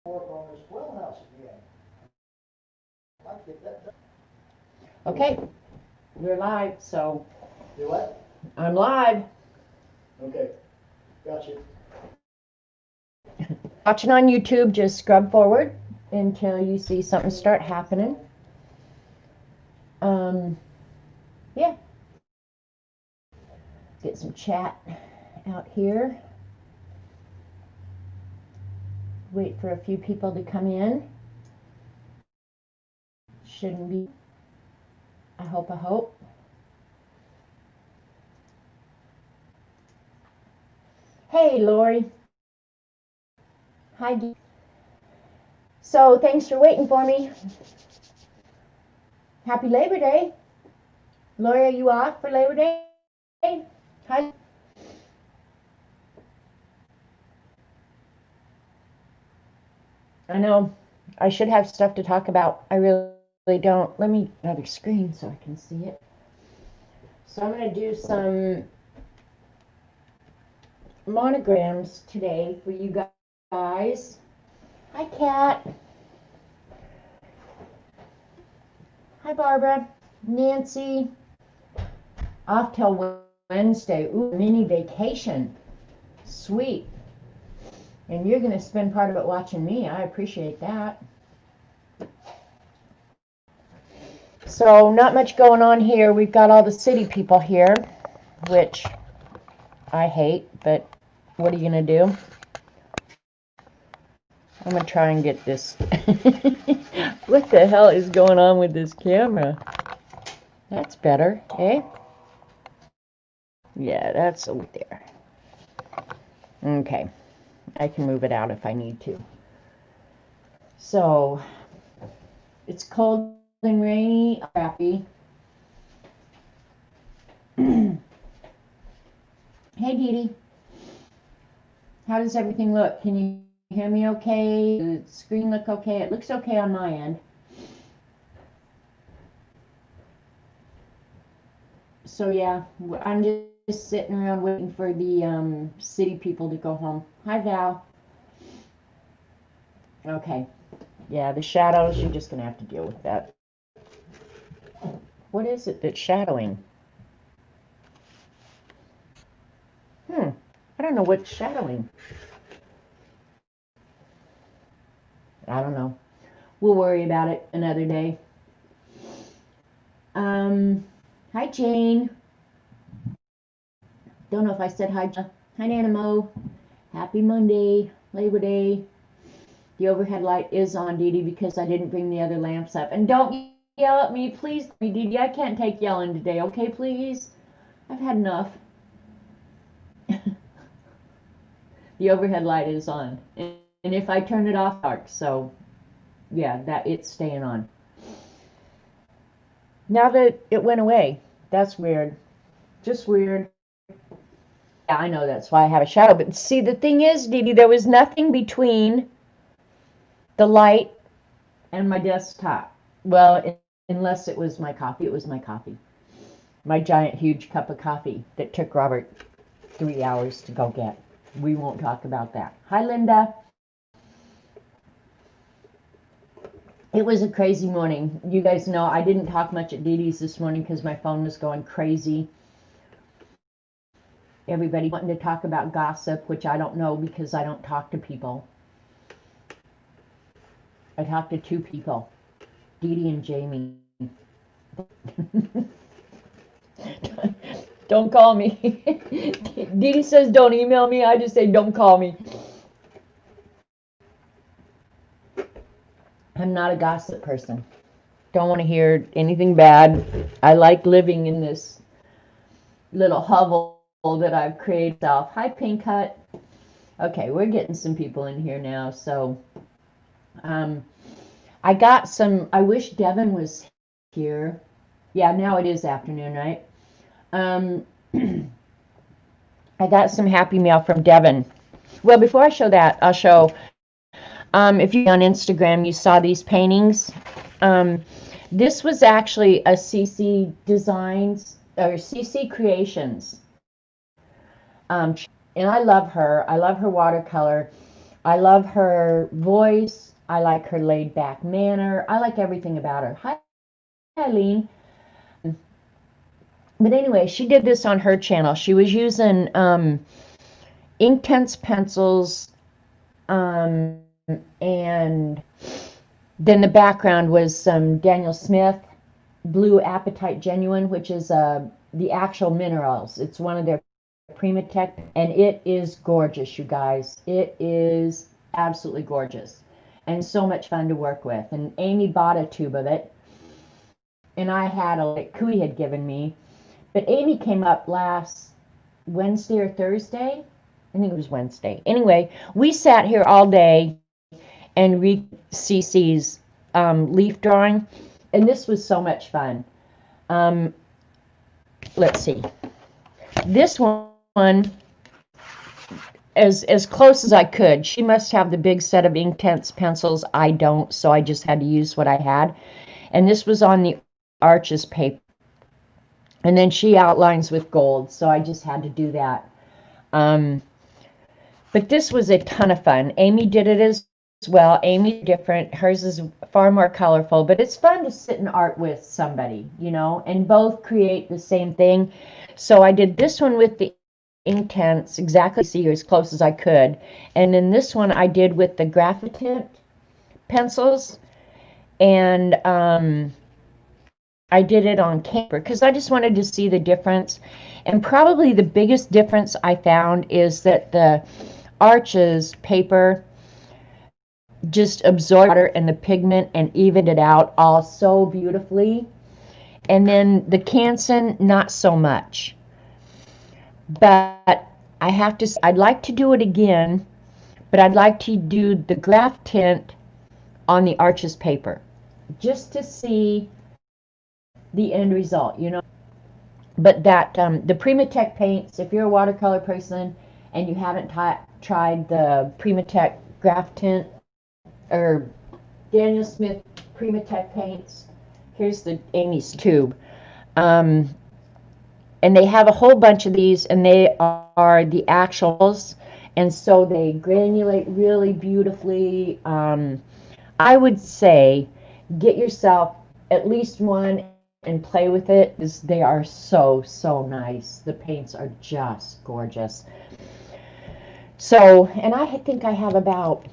work on this well house again. I'd like to get that done. Okay, we're live, so Do what? I'm live. Okay, gotcha. Watching on YouTube, just scrub forward until you see something start happening. Yeah. Get some chat out here. Wait for a few people to come in. Shouldn't be. I hope. Hey, Lori. Hi. So, thanks for waiting for me. Happy Labor Day. Lori, are you off for Labor Day? Hi. I know. I should have stuff to talk about. I really don't. Let me another screen so I can see it. So I'm going to do some monograms today for you guys. Hi, Kat. Hi, Barbara. Nancy. Off till Wednesday. Ooh, mini vacation. Sweet. And you're going to spend part of it watching me. I appreciate that. So not much going on here. We've got all the city people here, which I hate, but what are you going to do? I'm going to try and get this. What the hell is going on with this camera? That's better, eh? Yeah, that's over there. Okay. I can move it out if I need to. So, it's cold and rainy. Crappy. Hey, Dee Dee. How does everything look? Can you hear me okay? Does the screen look okay? It looks okay on my end. So yeah, I'm just sitting around waiting for the city people to go home. Hi, Val. Okay. Yeah, the shadows, you're just going to have to deal with that. What is it that's shadowing? I don't know what's shadowing. I don't know. We'll worry about it another day. Hi, Jane. Don't know if I said hi. Hi, Nana Mo. Happy Monday, Labor Day. The overhead light is on, Dee Dee, because I didn't bring the other lamps up. And don't yell at me, please, Dee Dee. I can't take yelling today, okay, please? I've had enough. The overhead light is on. And if I turn it off, dark. So, yeah, that it's staying on. Now that it went away, that's weird. Just weird. Yeah, I know that's why I have a shadow. But see, the thing is, Dee Dee, there was nothing between the light and my desktop. Well, unless it was my coffee. It was my coffee. My giant, huge cup of coffee that took Robert 3 hours to go get. We won't talk about that. Hi, Linda. It was a crazy morning. You guys know I didn't talk much at Dee Dee's this morning because my phone was going crazy. Everybody wanting to talk about gossip, which I don't know because I don't talk to people. I talk to 2 people, Dee Dee and Jamie. Don't call me. Dee Dee says don't email me. I just say don't call me. I'm not a gossip person. Don't want to hear anything bad. I like living in this little hovel that I've created myself. Hi, Pink Hut. Okay, we're getting some people in here now. So, I got some. I wish Devin was here. Yeah, now it is afternoon, right? I got some Happy Mail from Devin. Well, before I show that, I'll show. If you're on Instagram, you saw these paintings. This was actually a CC Designs or CC Creations. And I love her. I love her watercolor. I love her voice. I like her laid back manner. I like everything about her. Hi, Eileen. But anyway, she did this on her channel. She was using Inktense pencils, and then the background was some Daniel Smith Blue Apatite Genuine, which is the actual minerals. It's one of their Primatech, and it is gorgeous, you guys. It is absolutely gorgeous and so much fun to work with. And Amy bought a tube of it, and I had a that Cooey had given me. But Amy came up last Wednesday or Thursday. I think it was Wednesday. Anyway, we sat here all day and read Cece's leaf drawing, and this was so much fun. Let's see. This one, as close as I could. She must have the big set of Inktense pencils. I don't, so I just had to use what I had. And this was on the Arches paper. And then she outlines with gold, so I just had to do that. But this was a ton of fun. Amy did it as well. Amy's different. Hers is far more colorful, but it's fun to sit in art with somebody, you know, and both create the same thing. So I did this one with the Inktense, exactly see as close as I could. And then this one I did with the Graphitint pencils. And I did it on camera because I just wanted to see the difference. And probably the biggest difference I found is that the Arches paper just absorbed water and the pigment and evened it out all so beautifully. And then the Canson, not so much. But I have to, I'd like to do it again, but I'd like to do the Graphitint on the Arches paper just to see the end result, you know. But that the Primatech paints, if you're a watercolor person and you haven't tried the Primatech Graphitint or Daniel Smith Primatech paints, here's the Amy's tube, and they have a whole bunch of these, and they are the actuals, and so they granulate really beautifully. I would say get yourself at least one and play with it, because they are so nice. The paints are just gorgeous. So, and I think I have about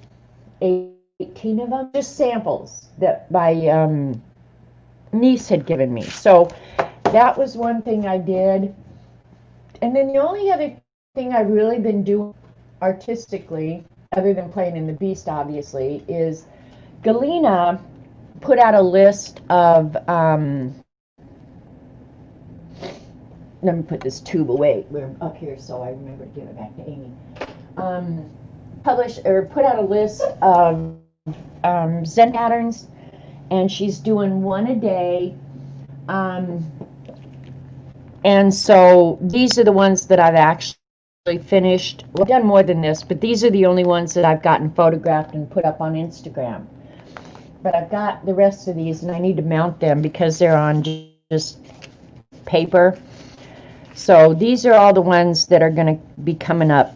18 of them, just samples that my niece had given me. So that was one thing I did. And then the only other thing I've really been doing artistically, other than playing in the Beast, obviously, is Galena put out a list of let me put this tube away. We're up here, so I remember to give it back to Amy. Put out a list of Zen patterns, and she's doing one a day. And so these are the ones that I've actually finished. Well, I've done more than this, but these are the only ones that I've gotten photographed and put up on Instagram. But I've got the rest of these, and I need to mount them because they're on just paper. So these are all the ones that are going to be coming up.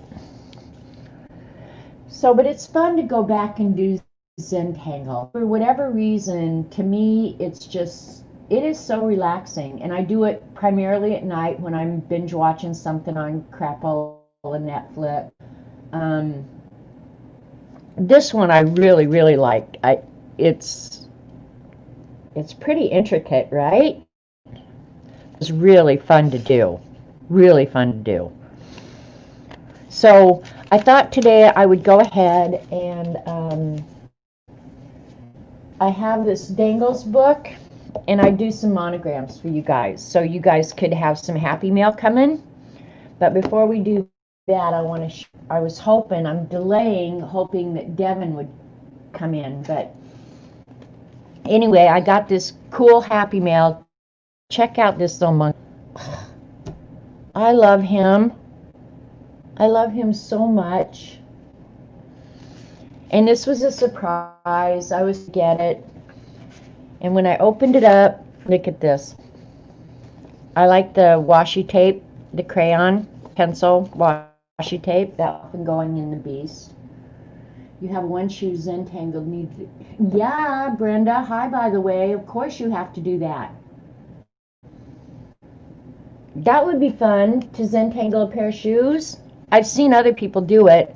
So, but it's fun to go back and do Zentangle. For whatever reason, to me, it is so relaxing. And I do it primarily at night when I'm binge watching something on Crapola and Netflix. This one I really liked. It's pretty intricate, right? It's really fun to do. Really fun to do. So I thought today I would go ahead and I have this Dangles book, and I do some monograms for you guys, so you guys could have some happy mail coming. But before we do that, I'm delaying, hoping that Devin would come in. But anyway, I got this cool happy mail. Check out this little monkey. I love him. I love him so much. And this was a surprise. I was to get it. And when I opened it up, look at this. I like the washi tape, the crayon pencil washi tape. That's been going in the Beast. You have one shoe Zentangle needs. Yeah, Brenda. Hi, by the way. Of course you have to do that. That would be fun to Zentangle a pair of shoes. I've seen other people do it,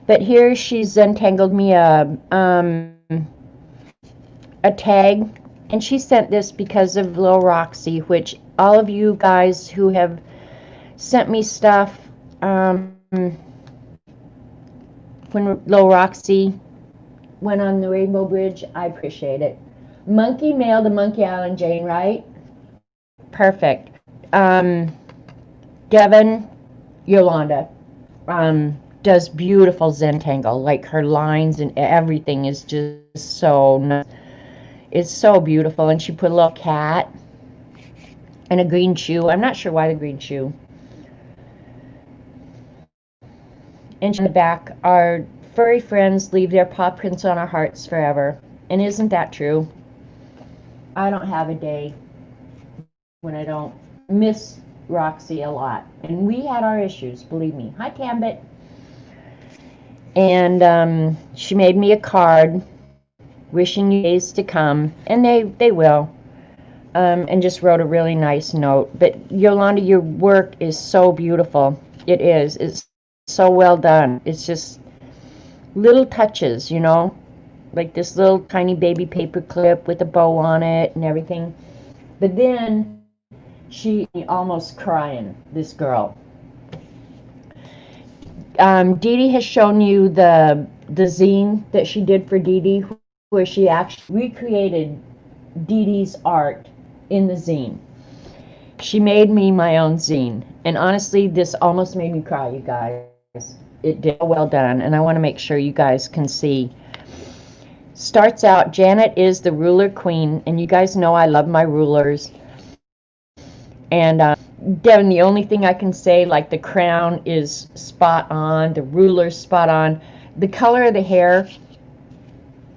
but here she's Zentangled me a tag, and she sent this because of Lil Roxy, which all of you guys who have sent me stuff when Lil Roxy went on the Rainbow Bridge, I appreciate it. Monkey mail to Monkey Island, Jane, right? Perfect. Devin, Yolanda, does beautiful Zentangle. Like her lines and everything is just so nice. It's so beautiful. And she put a little cat and a green shoe. I'm not sure why the green shoe. And in the back, our furry friends leave their paw prints on our hearts forever. And isn't that true? I don't have a day when I don't miss Roxy a lot. And we had our issues, believe me. Hi, Tambit. And she made me a card wishing you days to come. And they will. And just wrote a really nice note. But Yolanda, your work is so beautiful. It is. It's so well done. It's just little touches, you know, like this little tiny baby paper clip with a bow on it and everything. But then she almost crying, this girl. Dee Dee has shown you the zine that she did for Dee Dee, where she actually recreated Dee Dee's art in the zine. She made me my own zine, and honestly, this almost made me cry, you guys. It did well done, and I want to make sure you guys can see. Starts out, Janet is the ruler queen, and you guys know I love my rulers. And Devin, the only thing I can say, like the crown is spot on, the ruler's spot on. The color of the hair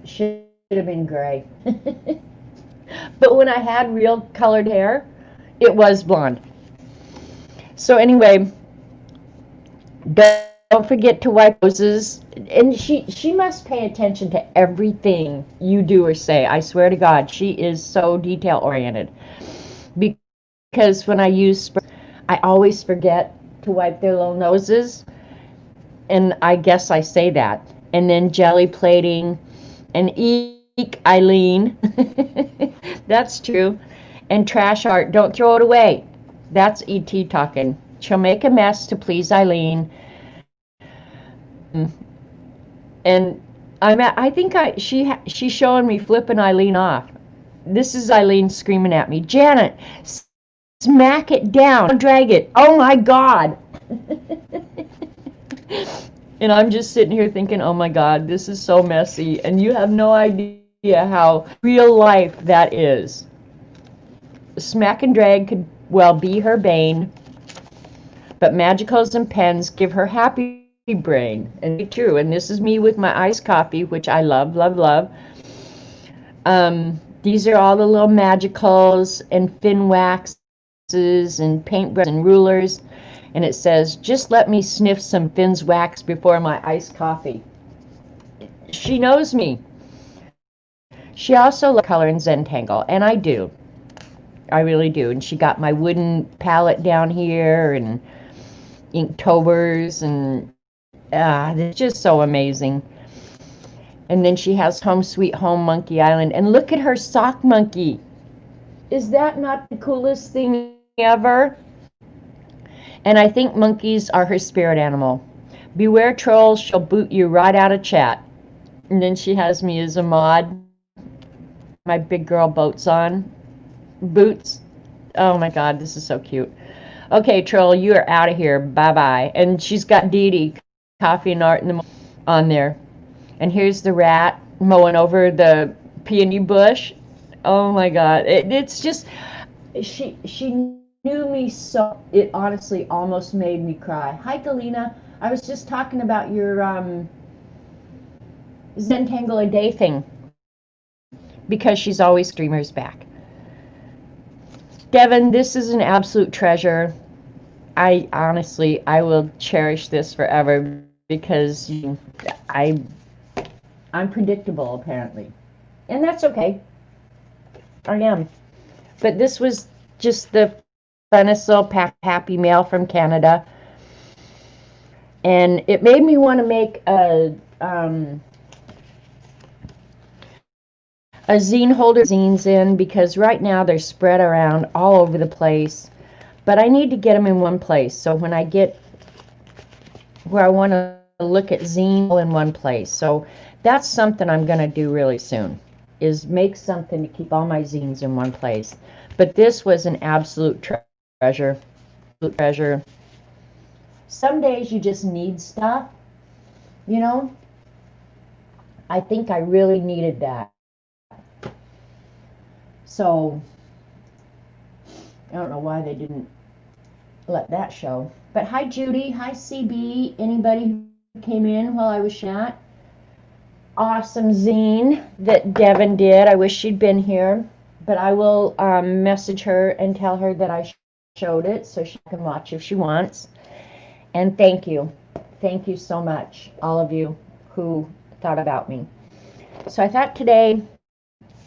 should have been gray. But when I had real colored hair, it was blonde. So anyway, don't forget to wipe noses. And she must pay attention to everything you do or say. I swear to God, she is so detail oriented. Because when I use spray, I always forget to wipe their little noses. And I guess I say that. And then jelly plating and eek, Eileen. That's true. And trash art, don't throw it away. That's E.T. talking. She'll make a mess to please Eileen. And I think she's showing me flipping Eileen off. This is Eileen screaming at me, Janet, smack it down, drag it. Oh my God. And I'm just sitting here thinking, oh my God, this is so messy. And you have no idea how real life that is. Smack and drag could well be her bane, but magicals and pens give her happy brain. And true. And this is me with my iced coffee, which I love, love, love. These are all the little magicals and fin waxes and paintbrushes and rulers. And it says, just let me sniff some Finn's wax before my iced coffee. She knows me. She also loves color in Zentangle, and I do. I really do. And she got my wooden palette down here and Inktober's, and it's just so amazing. And then she has Home Sweet Home Monkey Island. And look at her sock monkey. Is that not the coolest thing ever? And I think monkeys are her spirit animal. Beware trolls, she'll boot you right out of chat. And then she has me as a mod. My big girl boots. Oh my God, this is so cute. Okay, troll, you are out of here. Bye-bye. And she's got Dee Dee, coffee and art in the on there. And here's the rat mowing over the peony bush. Oh my God. It's just, she knew me so, it honestly almost made me cry. Hi, Galena. I was just talking about your Zentangle a day thing, because she's always streamers back. Devin, this is an absolute treasure. I honestly will cherish this forever, because I'm predictable, apparently. And that's okay. I am. But this was just the funnest little happy mail from Canada. And it made me want to make a zine holder zines in, because right now they're spread around all over the place. But I need to get them in one place. So when I get where I want to look at zine in one place. So that's something I'm going to do really soon, is make something to keep all my zines in one place. But this was an absolute treasure. Absolute treasure. Some days you just need stuff, you know. I think I really needed that. So I don't know why they didn't let that show. But hi Judy, hi CB, anybody who came in while I was chat. Awesome zine that Devin did. I wish she'd been here, but I will message her and tell her that I showed it so she can watch if she wants. And thank you. Thank you so much, all of you who thought about me. So I thought today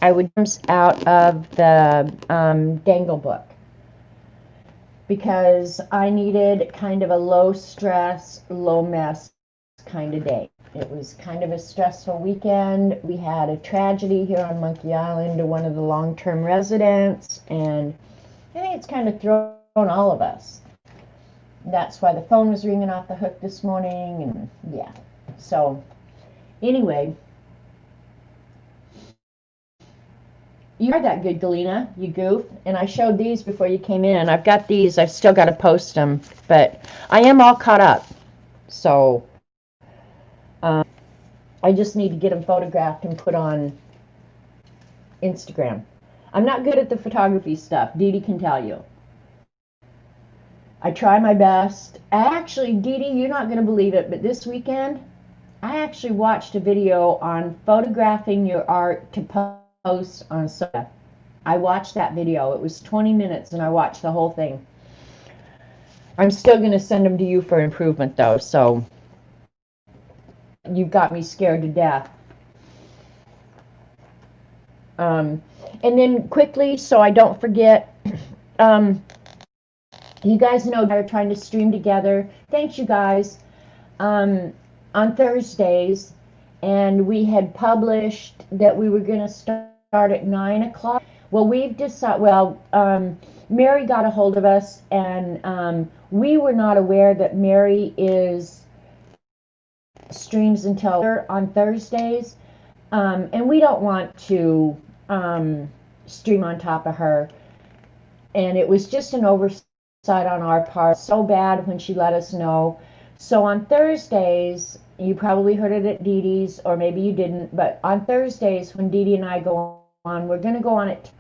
I would jump out of the Dangle book, because I needed kind of a low stress, low mess kind of day. It was kind of a stressful weekend. We had a tragedy here on Monkey Island to one of the long-term residents, and I think it's kind of thrown all of us. That's why the phone was ringing off the hook this morning, and yeah. So anyway, you are that good, Galena, you goof. And I showed these before you came in. I've got these. I've still got to post them, but I am all caught up. So I just need to get them photographed and put on Instagram. I'm not good at the photography stuff. Dee Dee can tell you. I try my best. Actually, Dee Dee, you're not going to believe it, but this weekend, I actually watched a video on photographing your art to post on social. I watched that video. It was 20 minutes, and I watched the whole thing. I'm still going to send them to you for improvement, though, so you've got me scared to death. And then quickly, so I don't forget, you guys know they're trying to stream together. Thanks, you guys. On Thursdays, and we had published that we were going to start at 9 o'clock. Well, we've decided, Mary got a hold of us, and we were not aware that Mary streams until on Thursdays, and we don't want to stream on top of her, and it was just an oversight on our part. So bad when she let us know. So on Thursdays, you probably heard it at Dee Dee's, or maybe you didn't, but on Thursdays when Dee Dee and I go on, we're going to go on at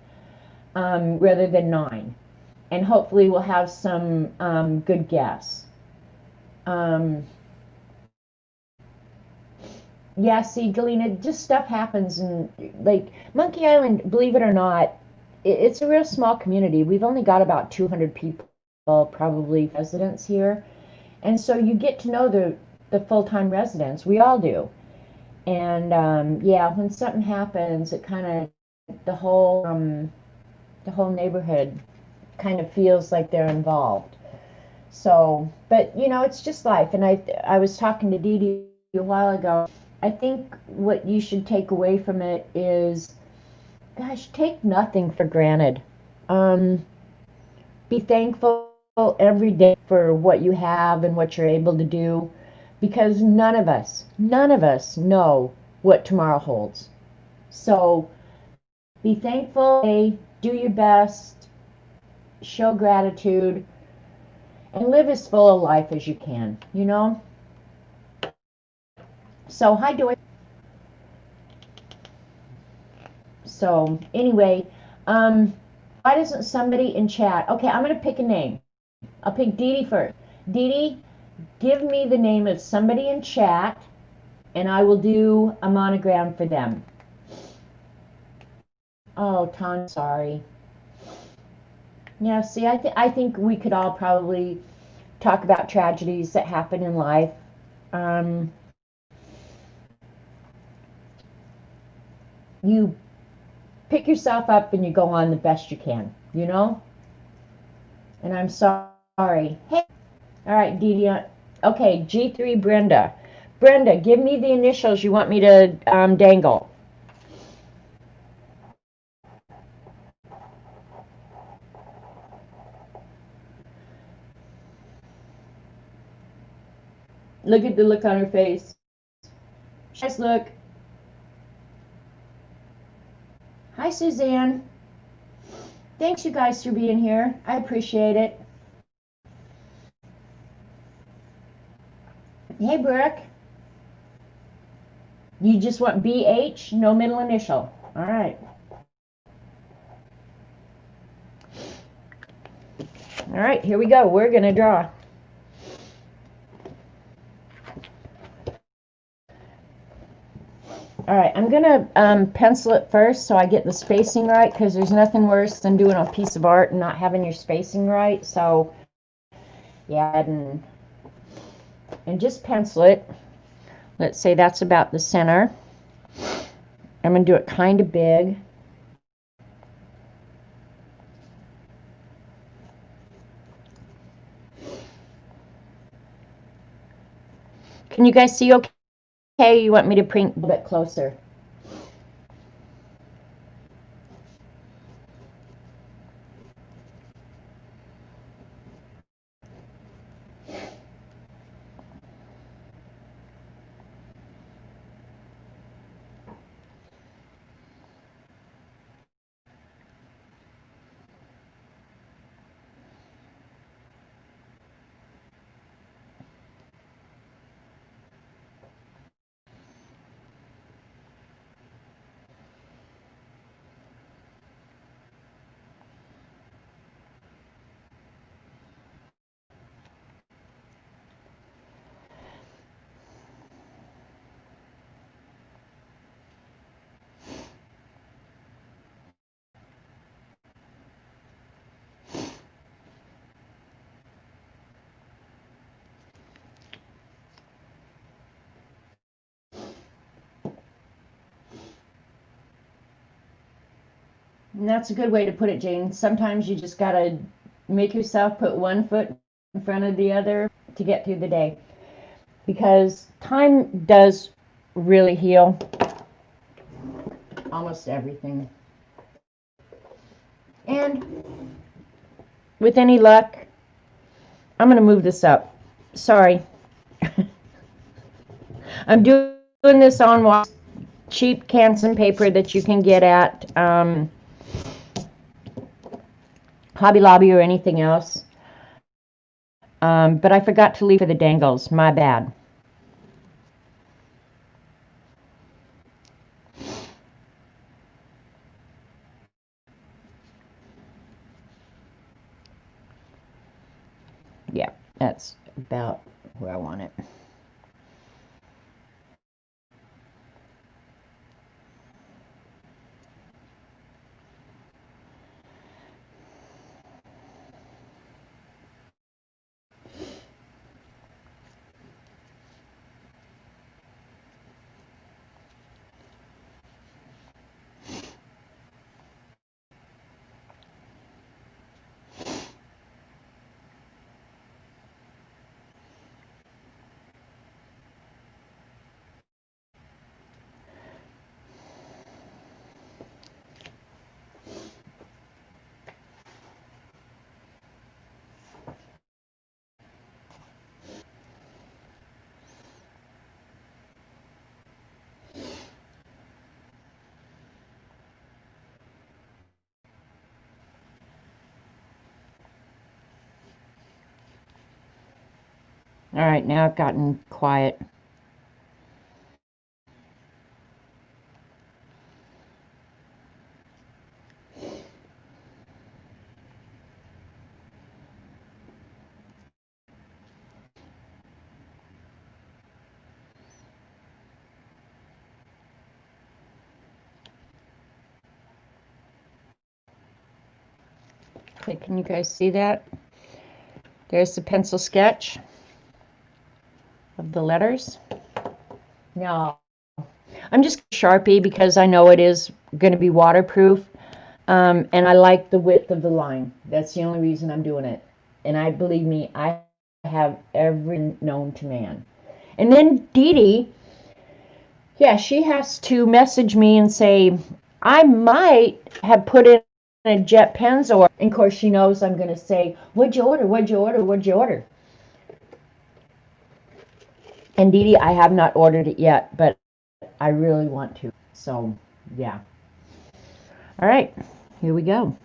rather than 9. And hopefully we'll have some good guests. Yeah, see, Galena, just stuff happens, and like Monkey Island, believe it or not, it's a real small community. We've only got about 200 people, probably residents here. And so you get to know the full-time residents. We all do. And yeah, when something happens, it kind of, the whole neighborhood kind of feels like they're involved. So, but you know, it's just life. And I was talking to Dee Dee a while ago. I think what you should take away from it is, gosh, take nothing for granted. Be thankful every day for what you have and what you're able to do, because none of us know what tomorrow holds. So be thankful, do your best, show gratitude, and live as full a life as you can, you know? So hi, Joy. So anyway, why doesn't somebody in chat? Okay, I'm going to pick a name. I'll pick Dee Dee first. Dee Dee, give me the name of somebody in chat, and I will do a monogram for them. Oh, Tom, sorry. Yeah, see, I think we could all probably talk about tragedies that happen in life. you pick yourself up and you go on the best you can, you know? And I'm sorry. Hey, all right, Dee Dee. Okay, G3 Brenda. Brenda, give me the initials you want me to dangle. Look at the look on her face. Nice look. Hi, Suzanne. Thanks, you guys, for being here. I appreciate it. Hey, Brooke. You just want BH, no middle initial. All right. All right, here we go. We're going to draw. All right, I'm going to pencil it first so I get the spacing right, because there's nothing worse than doing a piece of art and not having your spacing right. So, yeah, and just pencil it. Let's say that's about the center. I'm going to do it kind of big. Can you guys see okay? You want me to bring a little bit closer? And that's a good way to put it, Jane. Sometimes you just got to make yourself put one foot in front of the other to get through the day. Because time does really heal almost everything. And with any luck, I'm going to move this up. Sorry. I'm doing this on cheap Canson paper that you can get at Hobby Lobby or anything else. But I forgot to leave for the dangles. My bad. Yeah, that's about where I want it. All right, now I've gotten quiet. Okay, can you guys see that? There's the pencil sketch of the letters. Now, I'm just Sharpie because I know it is going to be waterproof. And I like the width of the line. That's the only reason I'm doing it. And believe me, I have every known to man. And then Dee Dee, yeah, she has to message me and say, I might have put in a jet pencil. And of course, she knows I'm going to say, what'd you order? What'd you order? What'd you order? And Dee Dee, I have not ordered it yet, but I really want to. So, yeah. All right, here we go.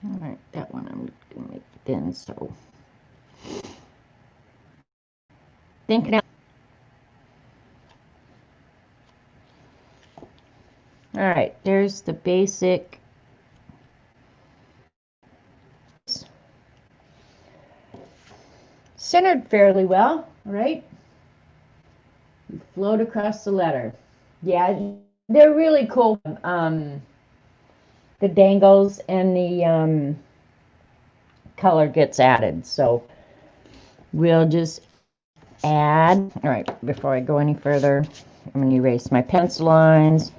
All right, that one I'm going to make thin, so. Thinking out. All right, there's the basic. Centered fairly well, right? You float across the letter. Yeah, they're really cool. The dangles and the color gets added. So we'll just add. All right, before I go any further, I'm going to erase my pencil lines.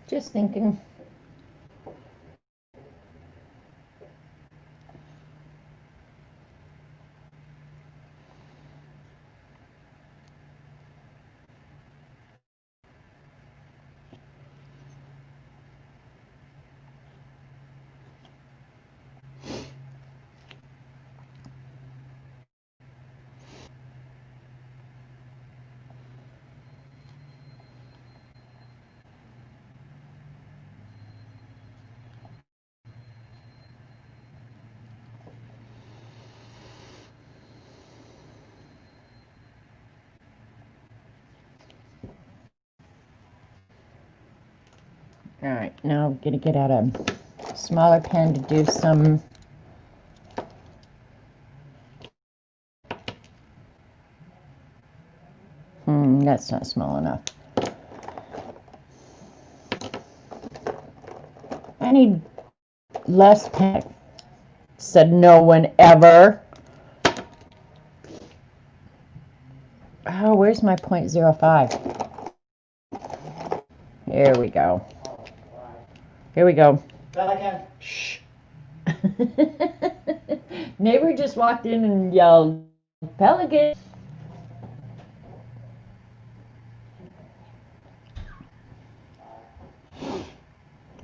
Just thinking. All right, now I'm gonna get out a smaller pen to do some. That's not small enough. I need less pen. Said no one ever. Oh, where's my 0.05? Here we go. Here we go. Pelican. Shh. Neighbor just walked in and yelled, "Pelican."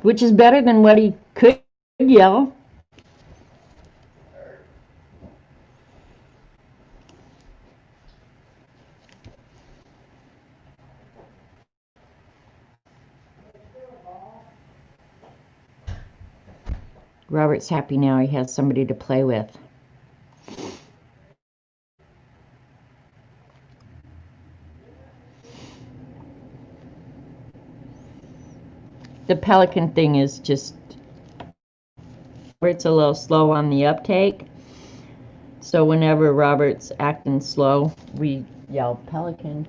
Which is better than what he could yell. Robert's happy now he has somebody to play with. The pelican thing is just, Robert's a little slow on the uptake. So whenever Robert's acting slow, we yell pelican.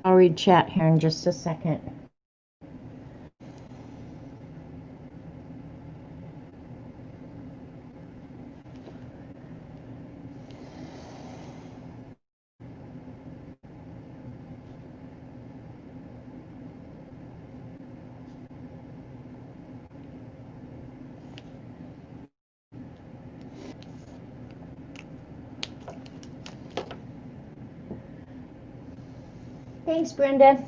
I'll read chat here in just a second. Thanks, Brenda.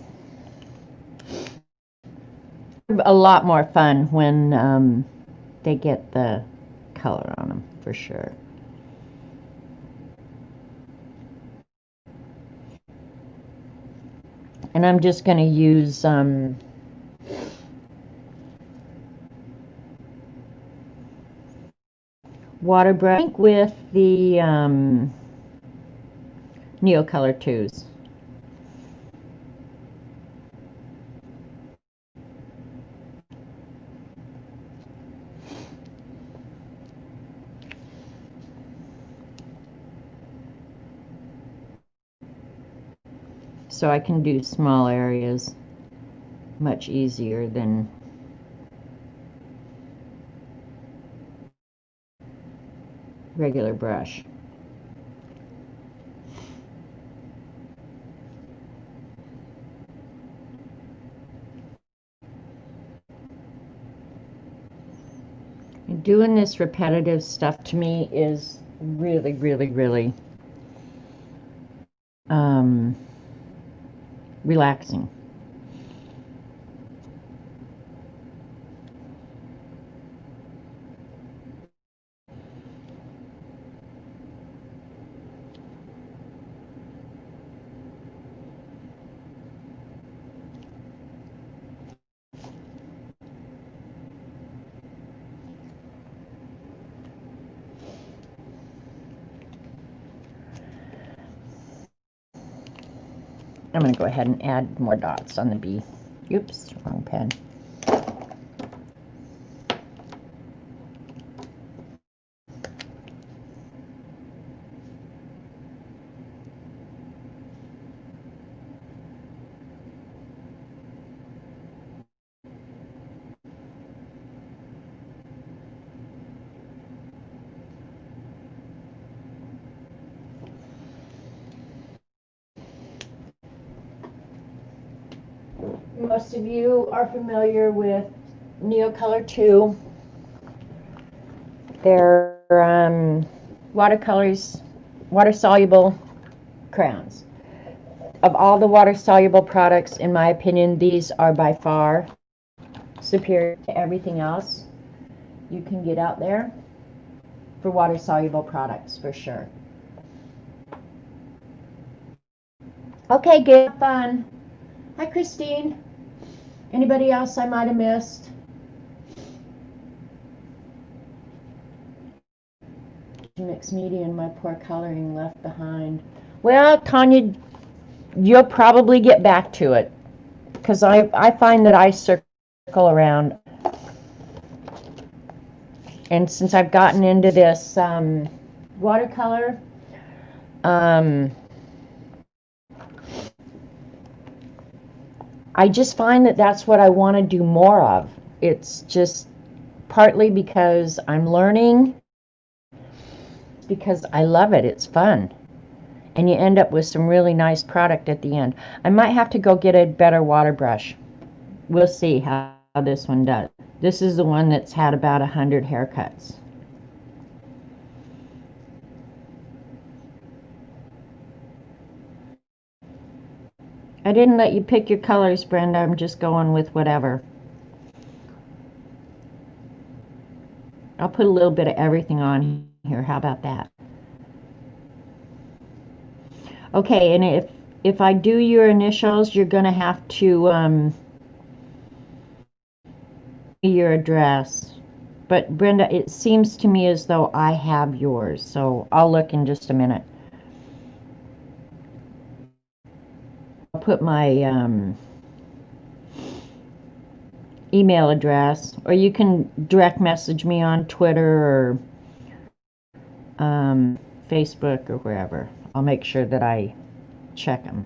A lot more fun when they get the color on them, for sure. And I'm just going to use water brush with the Neocolor 2s. So I can do small areas much easier than regular brush. And doing this repetitive stuff to me is really, really, really relaxing. I'm going to go ahead and add more dots on the B. Oops, wrong pen. Most of you are familiar with Neocolor 2. They're watercolors, water-soluble crayons. Of all the water-soluble products, in my opinion, these are by far superior to everything else you can get out there for water-soluble products, for sure. Okay, good fun. Hi, Christine. Anybody else I might have missed? Mixed media and my poor coloring left behind. Well, Tanya, you'll probably get back to it because I find that I circle around. And since I've gotten into this watercolor, I just find that that's what I want to do more of. It's just partly because I'm learning, because I love it. It's fun. And you end up with some really nice product at the end. I might have to go get a better water brush. We'll see how this one does. This is the one that's had about 100 haircuts. I didn't let you pick your colors, Brenda. I'm just going with whatever. I'll put a little bit of everything on here. How about that? Okay, and if I do your initials, you're going to have to your address. But Brenda, it seems to me as though I have yours, so I'll look in just a minute. I'll put my email address, or you can direct message me on Twitter or Facebook or wherever. I'll make sure that I check them.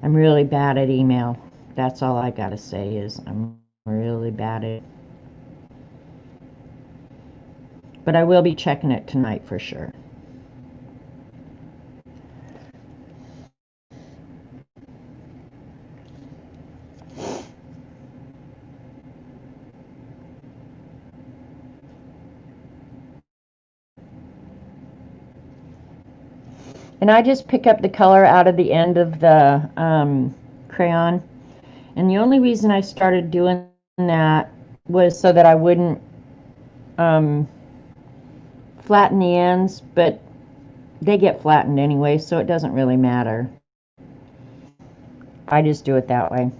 I'm really bad at email. That's all I gotta say is I'm really bad at it. But I will be checking it tonight for sure. And I just pick up the color out of the end of the crayon. And the only reason I started doing that was so that I wouldn't flatten the ends, but they get flattened anyway, so it doesn't really matter. I just do it that way.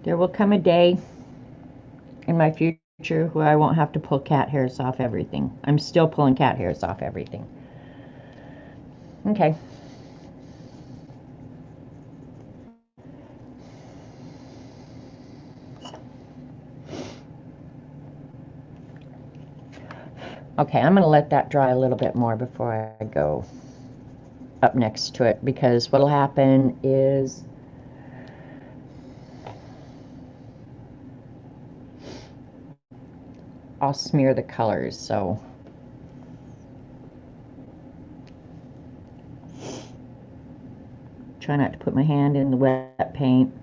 There will come a day in my future where I won't have to pull cat hairs off everything. I'm still pulling cat hairs off everything. Okay. Okay, I'm going to let that dry a little bit more before I go up next to it, because what'll happen is I'll smear the colors, so try not to put my hand in the wet paint.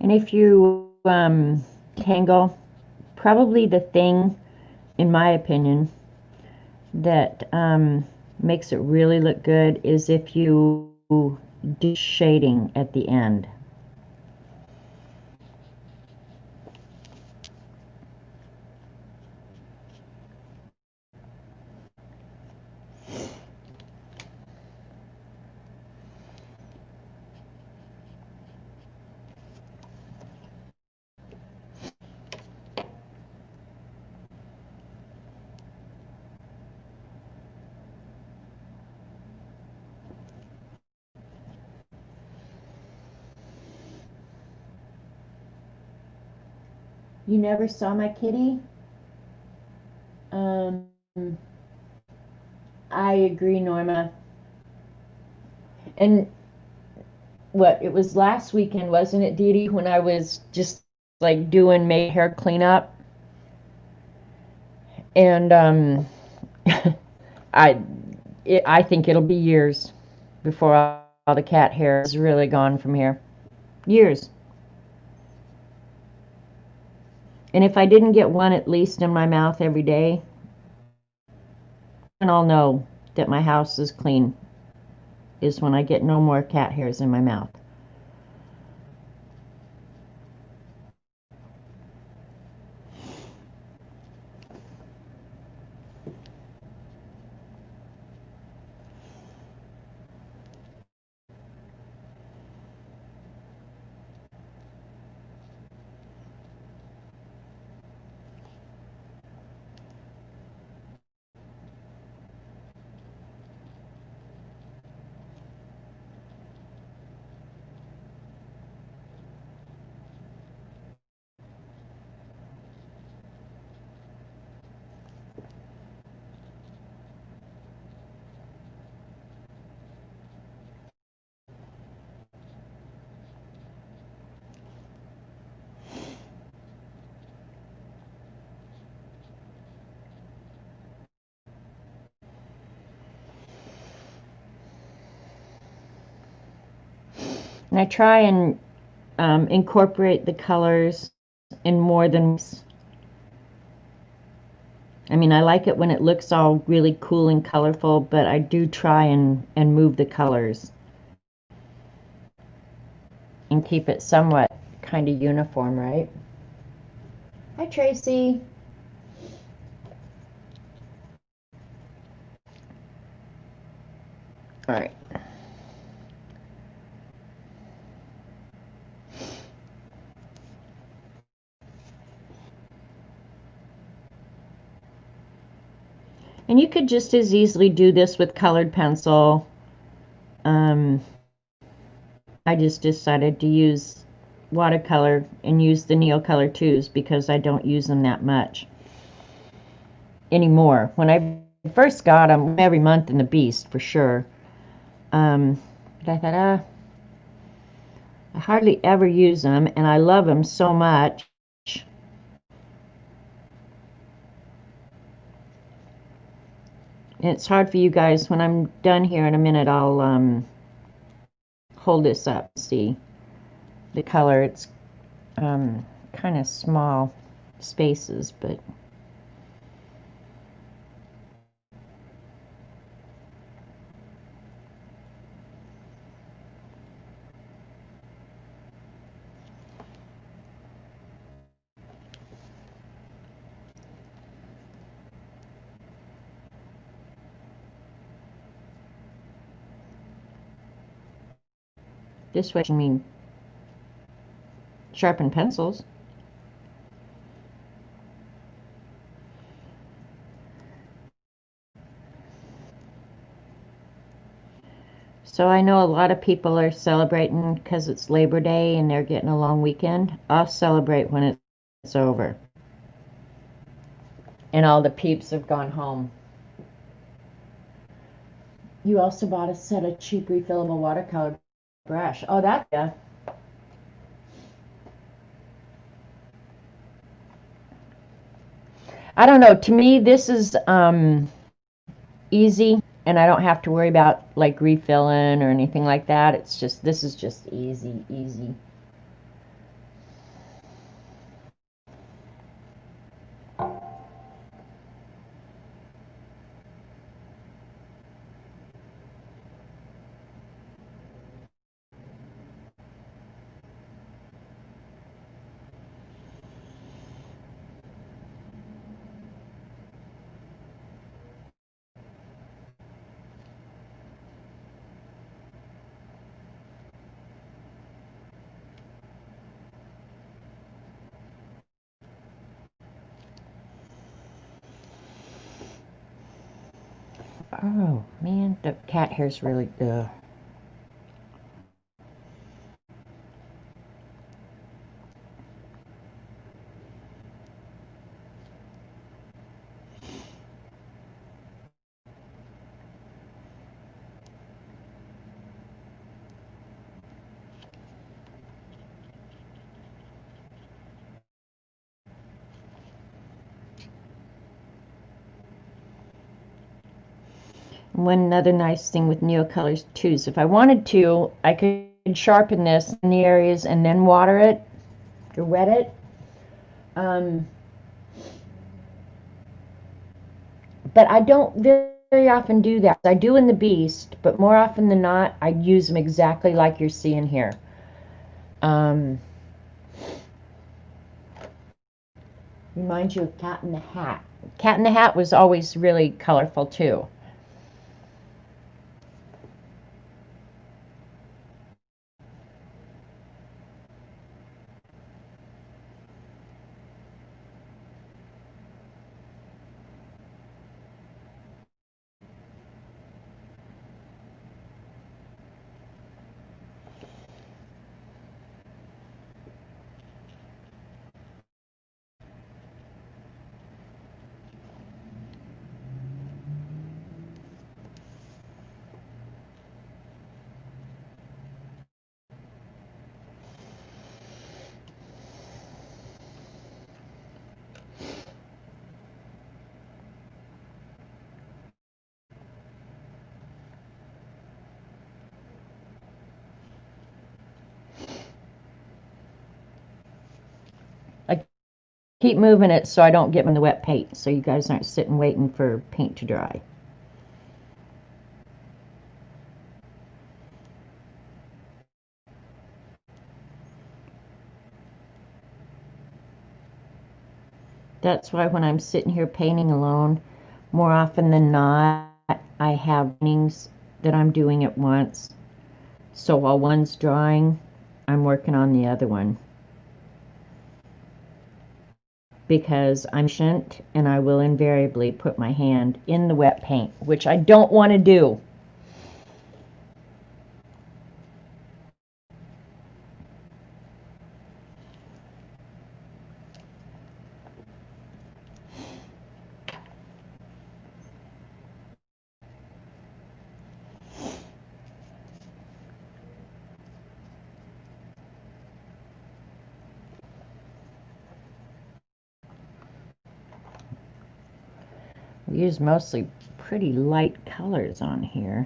And if you tangle, probably the thing, in my opinion, that makes it really look good is if you do shading at the end. You never saw my kitty? Um, I agree, Norma. And what, it was last weekend, wasn't it, Dee Dee, when I was just like doing my hair cleanup? And I I think it'll be years before all the cat hair is really gone from here. Years. And if I didn't get one at least in my mouth every day, and I'll know that my house is clean is when I get no more cat hairs in my mouth. And I try and incorporate the colors in more than. I mean, I like it when it looks all really cool and colorful, but I do try and move the colors and keep it somewhat kind of uniform, right? Hi, Tracy. All right. And you could just as easily do this with colored pencil. I just decided to use watercolor and use the Neocolor 2s because I don't use them that much anymore. When I first got them, every month in the Beast for sure. But I thought, I hardly ever use them, and I love them so much. And it's hard for you guys. When I'm done here in a minute, I'll hold this up. See the color. It's kind of small spaces, but this way I mean sharpen pencils. So I know a lot of people are celebrating because it's Labor Day and they're getting a long weekend. I'll celebrate when it's over and all the peeps have gone home. You also bought a set of cheap refillable watercolor brush. Oh, that, yeah. I don't know. To me, this is easy, and I don't have to worry about like refilling or anything like that. It's just, this is just easy. Oh, man, the cat hair's really good. One other nice thing with neocolors too is if I wanted to, I could sharpen this in the areas and then water it or wet it. But I don't very often do that. I do in the Beast, but more often than not, I use them exactly like you're seeing here. Reminds you of Cat in the Hat. Cat in the Hat was always really colorful too. I keep moving it so I don't get in the wet paint, so you guys aren't sitting waiting for paint to dry. That's why when I'm sitting here painting alone, more often than not, I have paintings that I'm doing at once. So while one's drying, I'm working on the other one. Because I'm patient and I will invariably put my hand in the wet paint, which I don't want to do. We use mostly pretty light colors on here.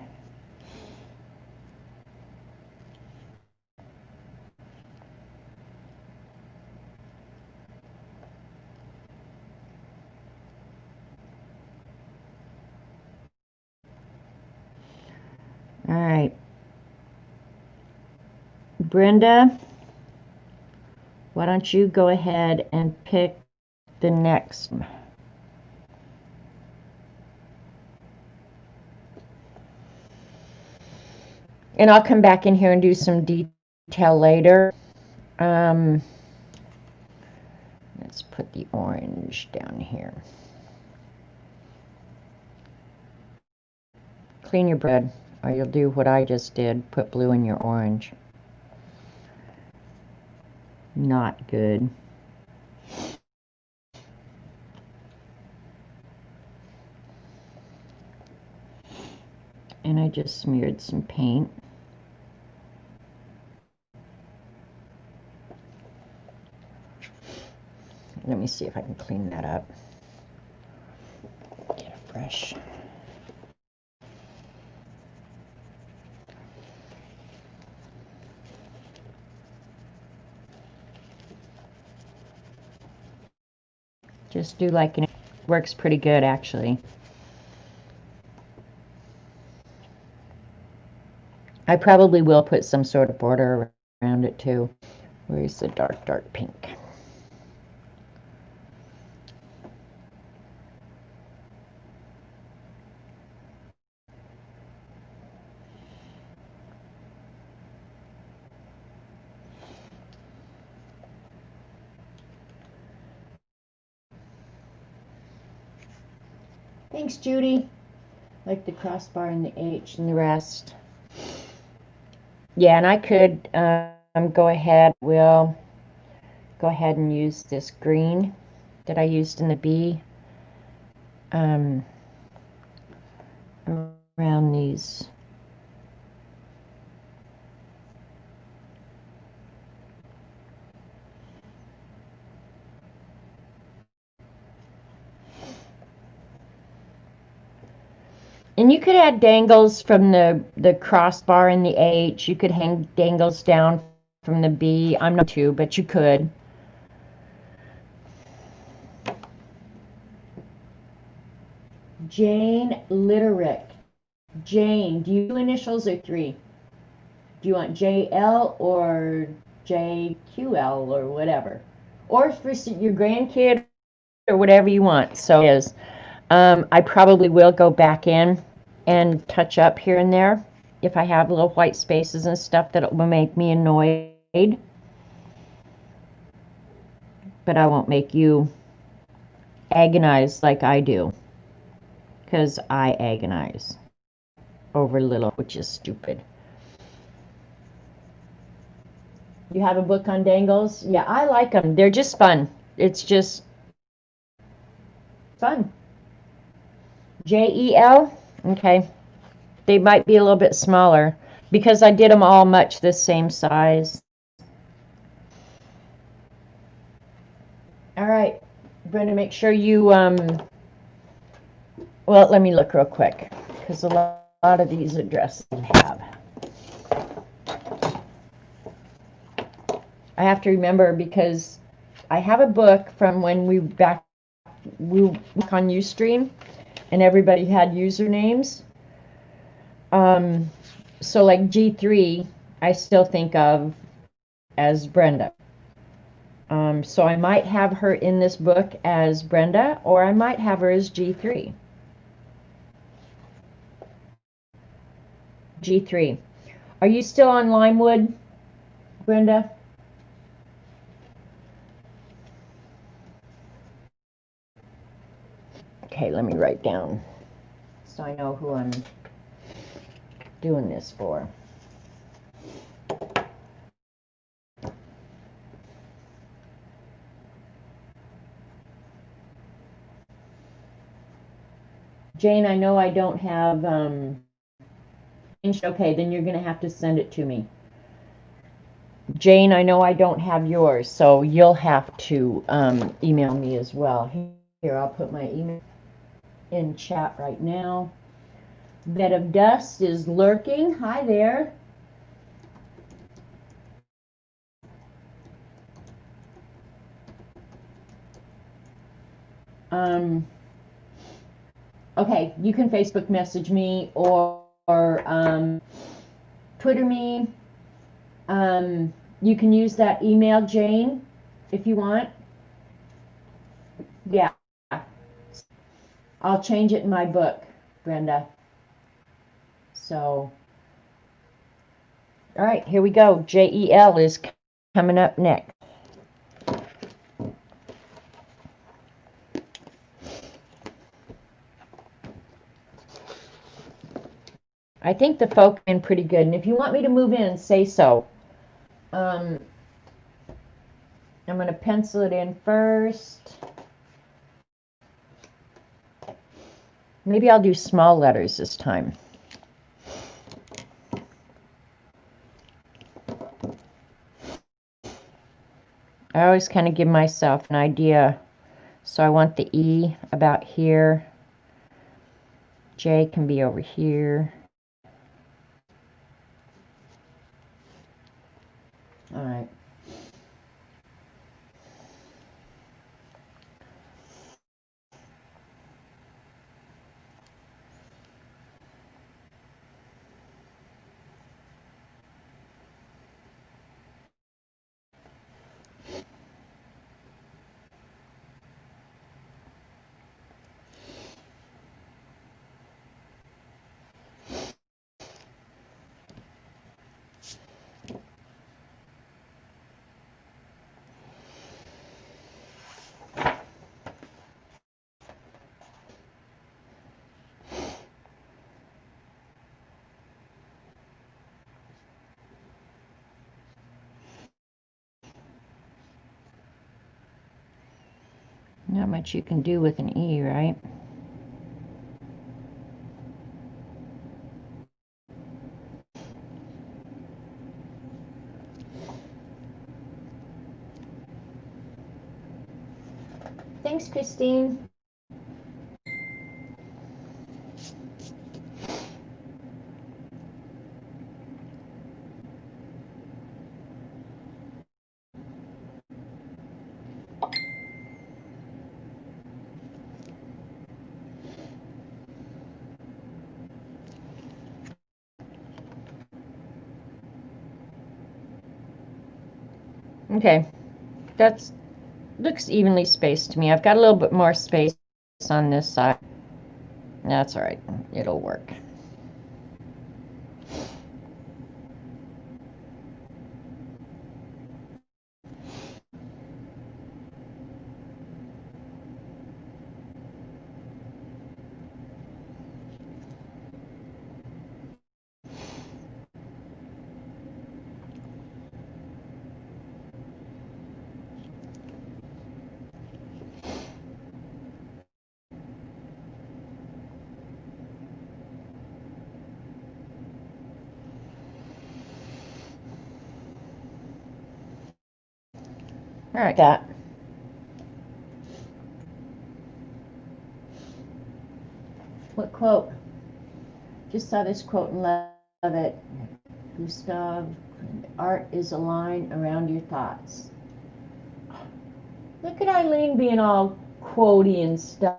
All right. Brenda, why don't you go ahead and pick the next one? And I'll come back in here and do some detail later. Let's put the orange down here. Clean your bread, or you'll do what I just did, put blue in your orange. Not good. And I just smeared some paint. Let me see if I can clean that up. Get a brush. Just do like it works pretty good actually. I probably will put some sort of border around it too. Where's the dark pink? Thanks, Judy. like the crossbar and the H and the rest. Yeah, and I could go ahead and use this green that I used in the B around these. And you could add dangles from the crossbar and the H. You could hang dangles down from the B. I'm not to, but you could. Jane Litterick. Jane, do you do initials or 3? Do you want JL or JQL or whatever? Or for your grandkid or whatever you want. So it is. I probably will go back in and touch up here and there if I have little white spaces and stuff that will make me annoyed. But I won't make you agonize like I do, because I agonize over little, which is stupid. You have a book on dangles? Yeah, I like them. They're just fun. It's just fun. JEL? Okay. They might be a little bit smaller because I did them all much the same size. All right, Brenda, make sure you, well, let me look real quick because a lot of these addresses have. I have to remember because I have a book from when we back on Ustream and everybody had usernames. So like G3, I still think of as Brenda. So I might have her in this book as Brenda, or I might have her as G3. G3. Are you still on Limewood, Brenda? Okay, let me write down so I know who I'm doing this for. Jane, I know I don't have, okay, then you're going to have to send it to me. Jane, I know I don't have yours, so you'll have to email me as well. Here, I'll put my email in chat right now. Bed of Dust is lurking. Hi there. Okay, you can Facebook message me or Twitter me. You can use that email, Jane, if you want. Yeah. I'll change it in my book, Brenda. So, all right, here we go. JEL is coming up next. I think the folk in pretty good, and if you want me to move in, say so. I'm going to pencil it in first. Maybe I'll do small letters this time. I always kind of give myself an idea. So I want the E about here. J can be over here. All right. Not much you can do with an E, right? Thanks, Christine. Okay, that's looks evenly spaced to me. I've got a little bit more space on this side. That's all right. It'll work. All right, that. What quote? Just saw this quote and love it. Gustav, art is a line around your thoughts. Look at Eileen being all quotey and stuff.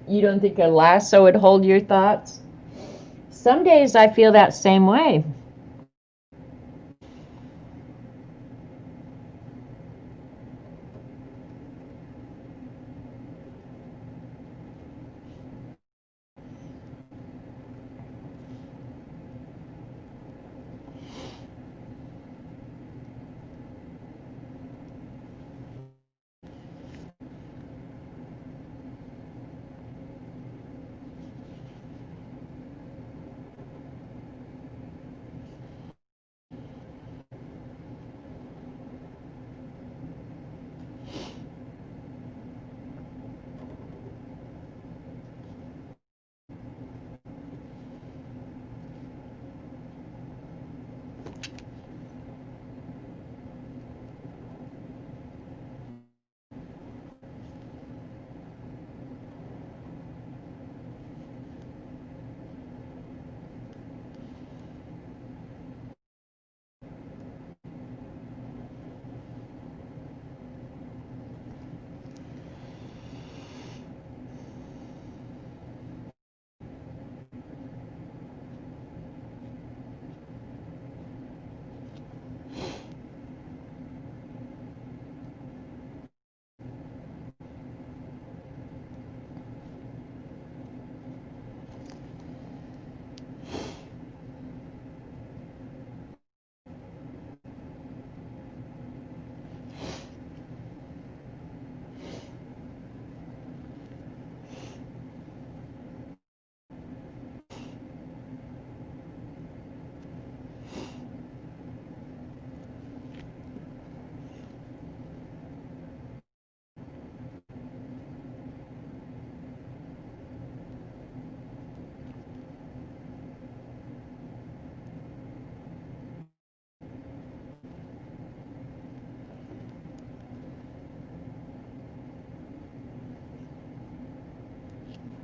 You don't think a lasso would hold your thoughts? Some days I feel that same way.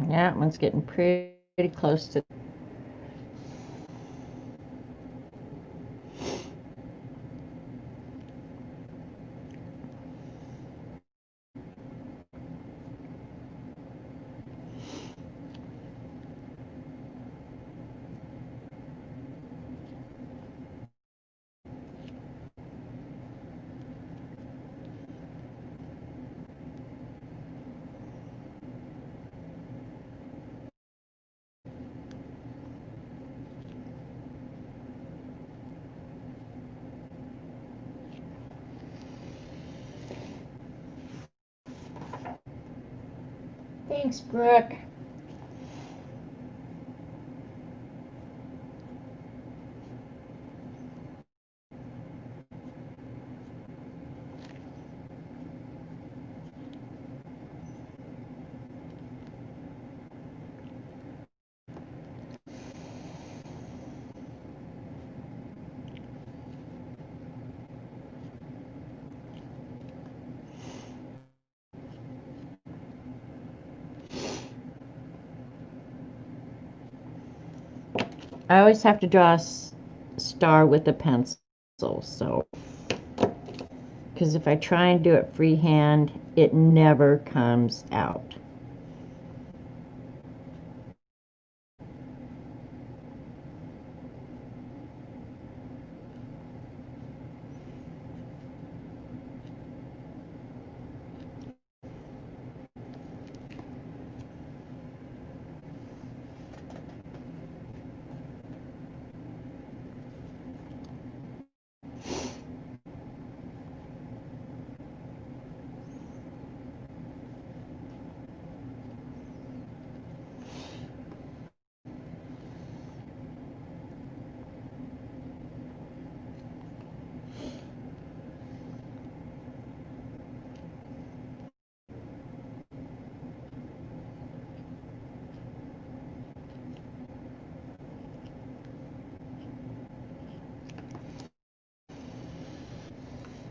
Yeah, that one's getting pretty close to. Thanks, Brooke. I always have to draw a star with a pencil, so because if I try and do it freehand, it never comes out.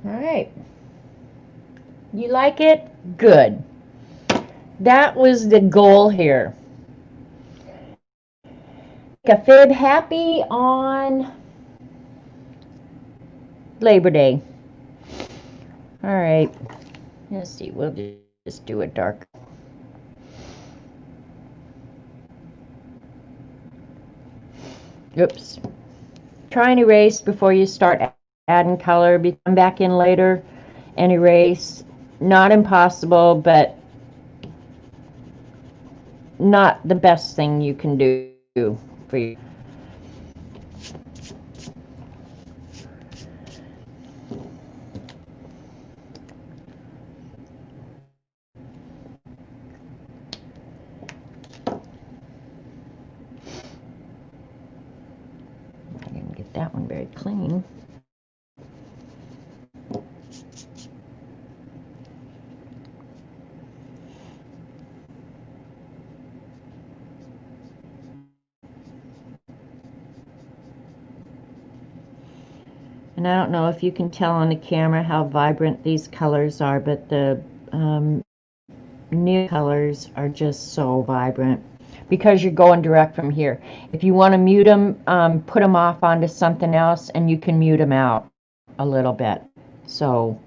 All right. You like it? Good. That was the goal here. Make a fib happy on Labor Day. All right. Let's see. We'll just do it dark. Oops. Try and erase before you start adding color. Come back in later and erase. Not impossible, but not the best thing you can do for you. I didn't get that one very clean. And I don't know if you can tell on the camera how vibrant these colors are, but the new colors are just so vibrant because you're going direct from here. If you want to mute them, put them off onto something else and you can mute them out a little bit. So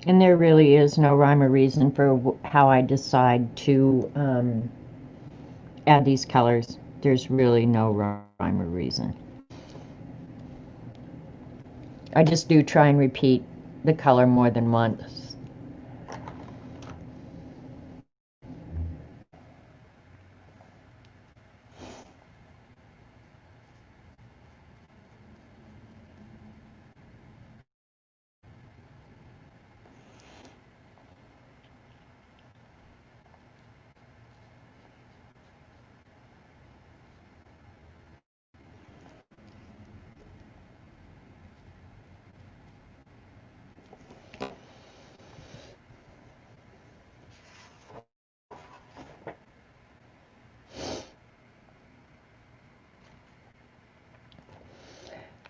and there really is no rhyme or reason for how I decide to add these colors. There's really no rhyme or reason. I just do try and repeat the color more than once.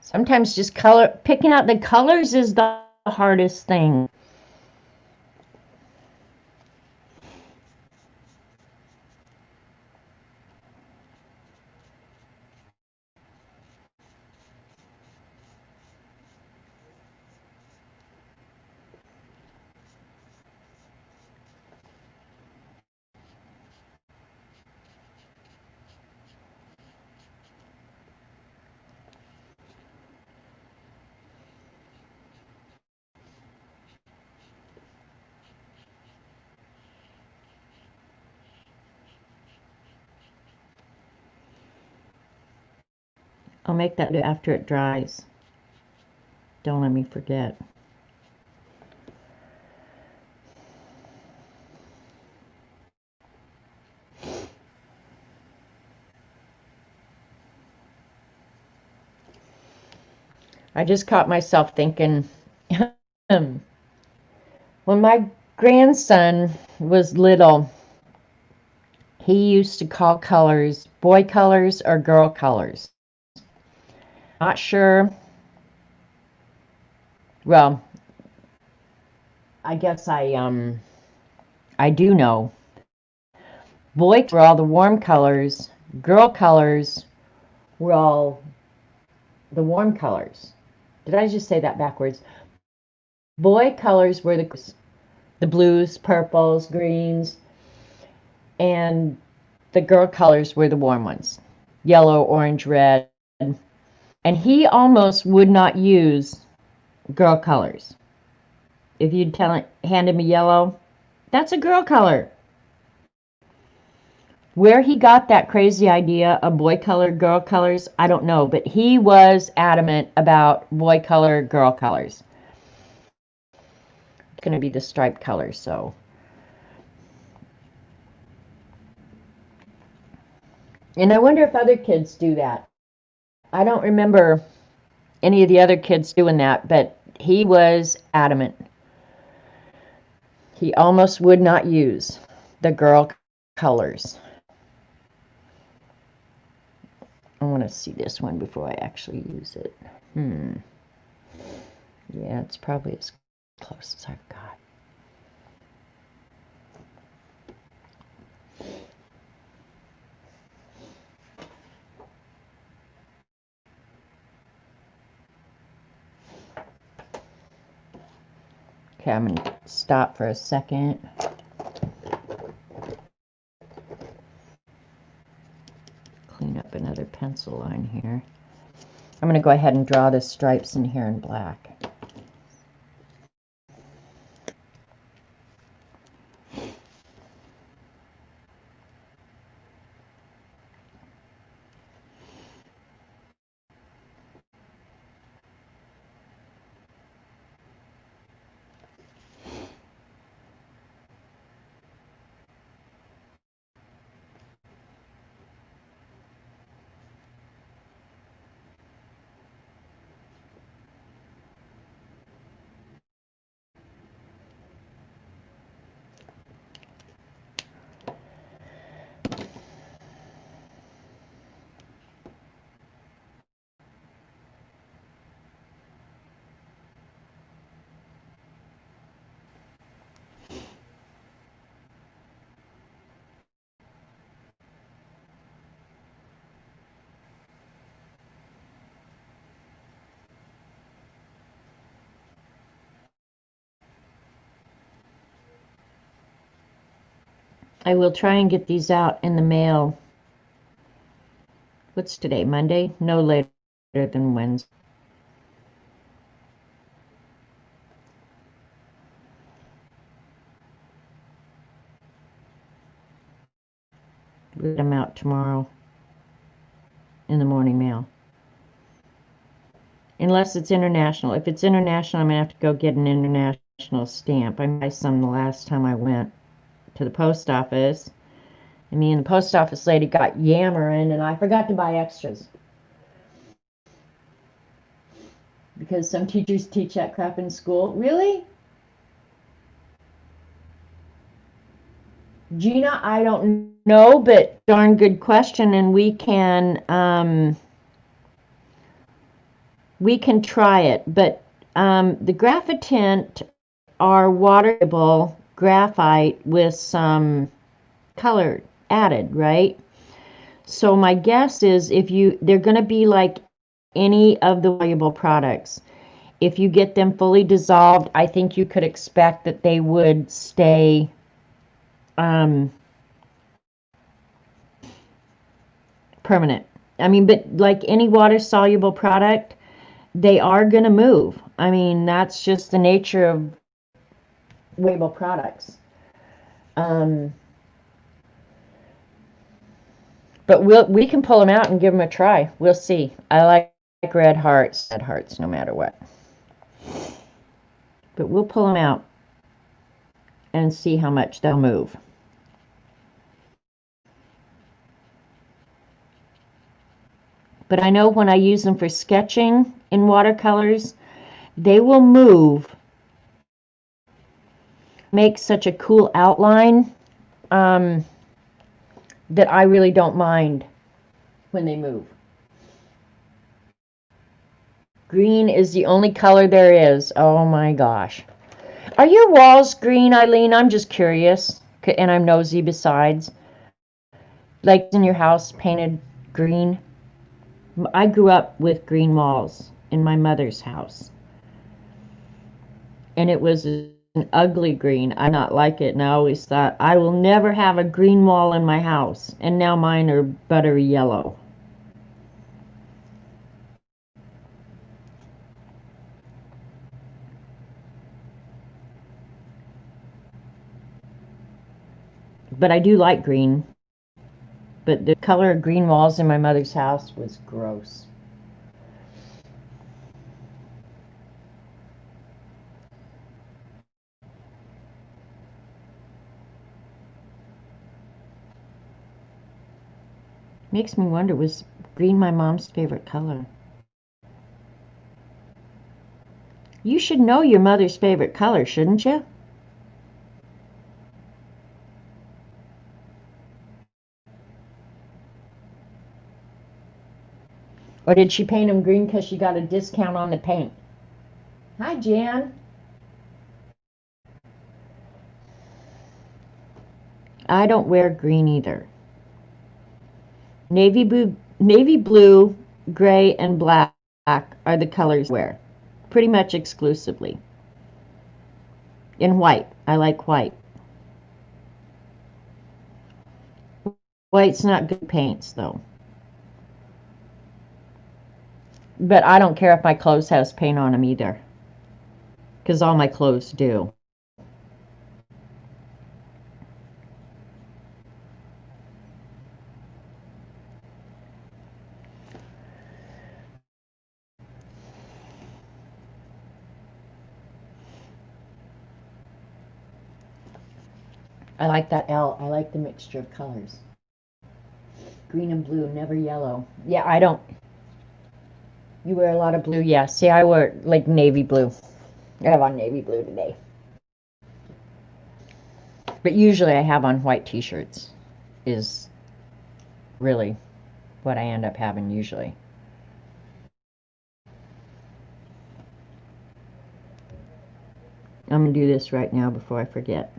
Sometimes just picking out the colors is the hardest thing. I'll make that after it dries. Don't let me forget. I just caught myself thinking, when my grandson was little, he used to call colors boy colors or girl colors. Not sure. Well, I guess I do know. Boy were all the warm colors, girl colors were all the warm colors. Did I just say that backwards? Boy colors were the blues, purples, greens, and the girl colors were the warm ones. Yellow, orange, red. And he almost would not use girl colors. If you'd hand him a yellow, that's a girl color. Where he got that crazy idea of boy color, girl colors, I don't know, but he was adamant about boy color, girl colors. It's going to be the striped color, so. And I wonder if other kids do that. I don't remember any of the other kids doing that, but he was adamant. He almost would not use the girl colors. I want to see this one before I actually use it. Yeah, it's probably as close as I've got. Okay, I'm going to stop for a second. Clean up another pencil line here. I'm going to go ahead and draw the stripes in here in black. I will try and get these out in the mail. What's today, Monday? No later than Wednesday. Get them out tomorrow in the morning mail. Unless it's international. If it's international, I'm going to have to go get an international stamp. I made some the last time I went to the post office. And me and the post office lady got yammering, and I forgot to buy extras. Because some teachers teach that crap in school. Really? Gina, I don't know, but darn good question, and we can try it. But the graphitint are waterable graphite with some color added, right? So my guess is they're going to be like any of the valuable products. If you get them fully dissolved, I think you could expect that they would stay permanent. I mean, but like any water-soluble product, they are going to move. I mean, that's just the nature of valuable products. But we can pull them out and give them a try. We'll see. I like red hearts no matter what. But we'll pull them out and see how much they'll move. But I know when I use them for sketching, in watercolors, they will move, make such a cool outline that I really don't mind when they move. Green is the only color there is. Oh my gosh. Are your walls green, Eileen? I'm just curious. And I'm nosy besides. Like in your house painted green? I grew up with green walls in my mother's house. And it was an ugly green. I did not like it. And I always thought, I will never have a green wall in my house. And now mine are buttery yellow. But I do like green. But the color of green walls in my mother's house was gross. Makes me wonder, was green my mom's favorite color? You should know your mother's favorite color, shouldn't you? Or did she paint them green because she got a discount on the paint? Hi, Jan. I don't wear green either. Navy blue, gray, and black are the colors I wear, pretty much exclusively. And white. I like white. White's not good paints, though. But I don't care if my clothes has paint on them either, because all my clothes do. I like that L. I like the mixture of colors. Green and blue, never yellow. Yeah, I don't. You wear a lot of blue? Yeah. See, I wear like navy blue. I have on navy blue today. But usually I have on white t-shirts is really what I end up having usually. I'm going to do this right now before I forget.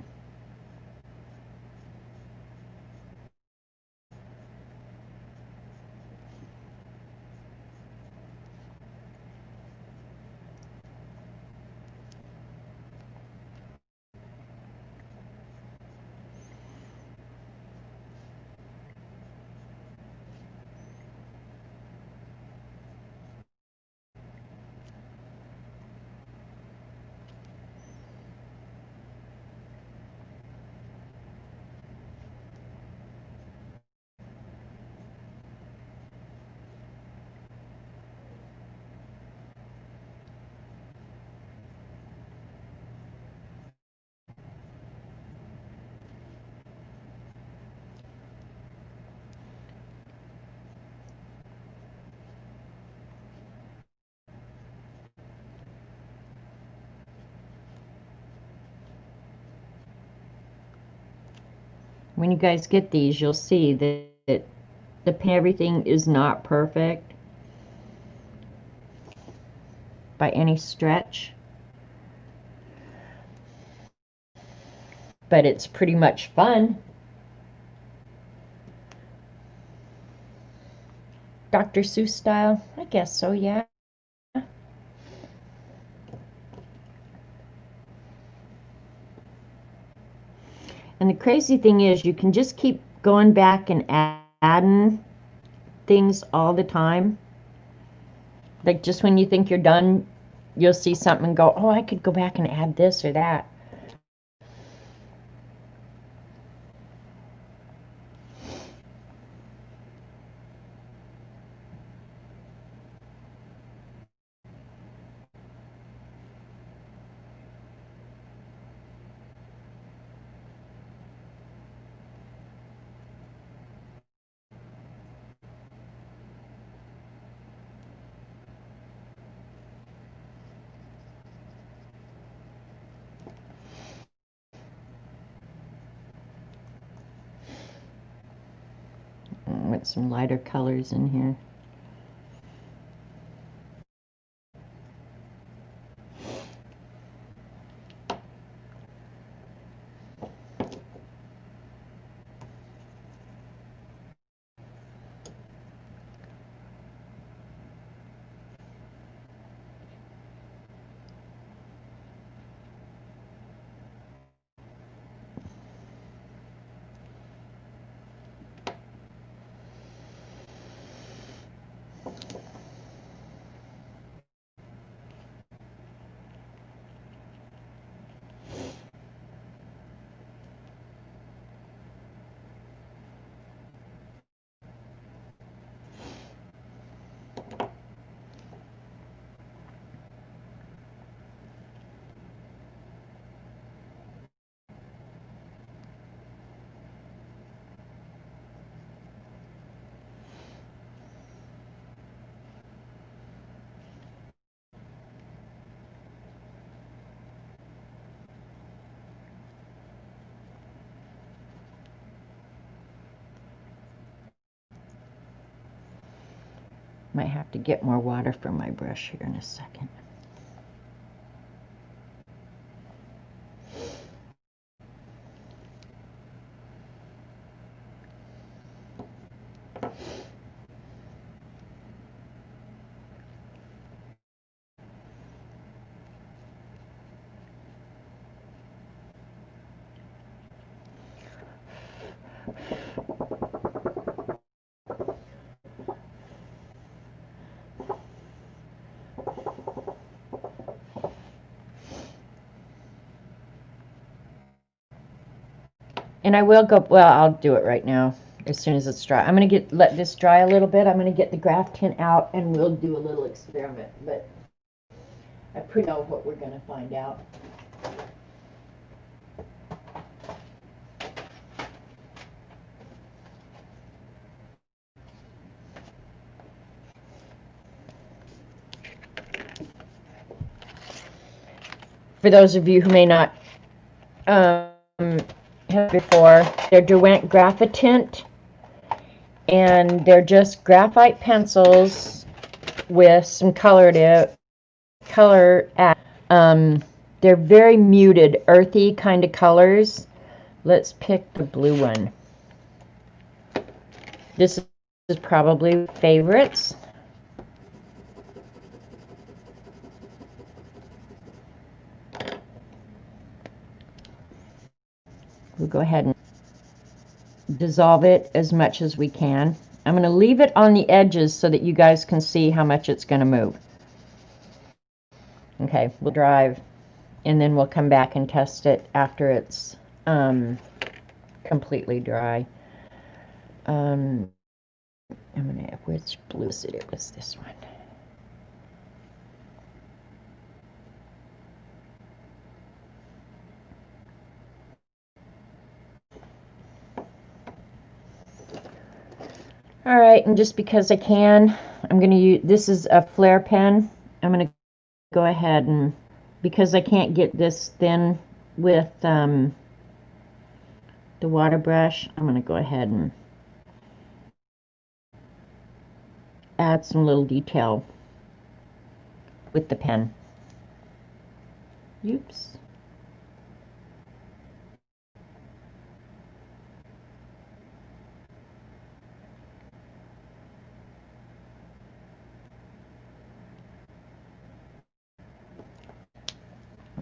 When you guys get these, you'll see that everything is not perfect by any stretch, but it's pretty much fun. Dr. Seuss style? I guess so, yeah. And the crazy thing is you can just keep going back and adding things all the time. Like just when you think you're done, you'll see something and go, oh, I could go back and add this or that. want some lighter colors in here. Might have to get more water from my brush here in a second. And I will go, well, I'll do it right now as soon as it's dry. I'm going to let this dry a little bit. I'm going to get the graph tint out and we'll do a little experiment. But I pretty know what we're going to find out. For those of you who may not have before, they're Derwent Graphitint, and they're just graphite pencils with some color add. They're very muted, earthy kind of colors. Let's pick the blue one. This is probably favorites. We'll go ahead and dissolve it as much as we can. I'm going to leave it on the edges so that you guys can see how much it's going to move. Okay, we'll drive, and then we'll come back and test it after it's completely dry. I'm going to, which blue is it? It was this one. All right, and just because I can, I'm going to use, this is a flare pen. I'm going to go ahead and, because I can't get this thin with the water brush, I'm going to go ahead and add some little detail with the pen. Oops.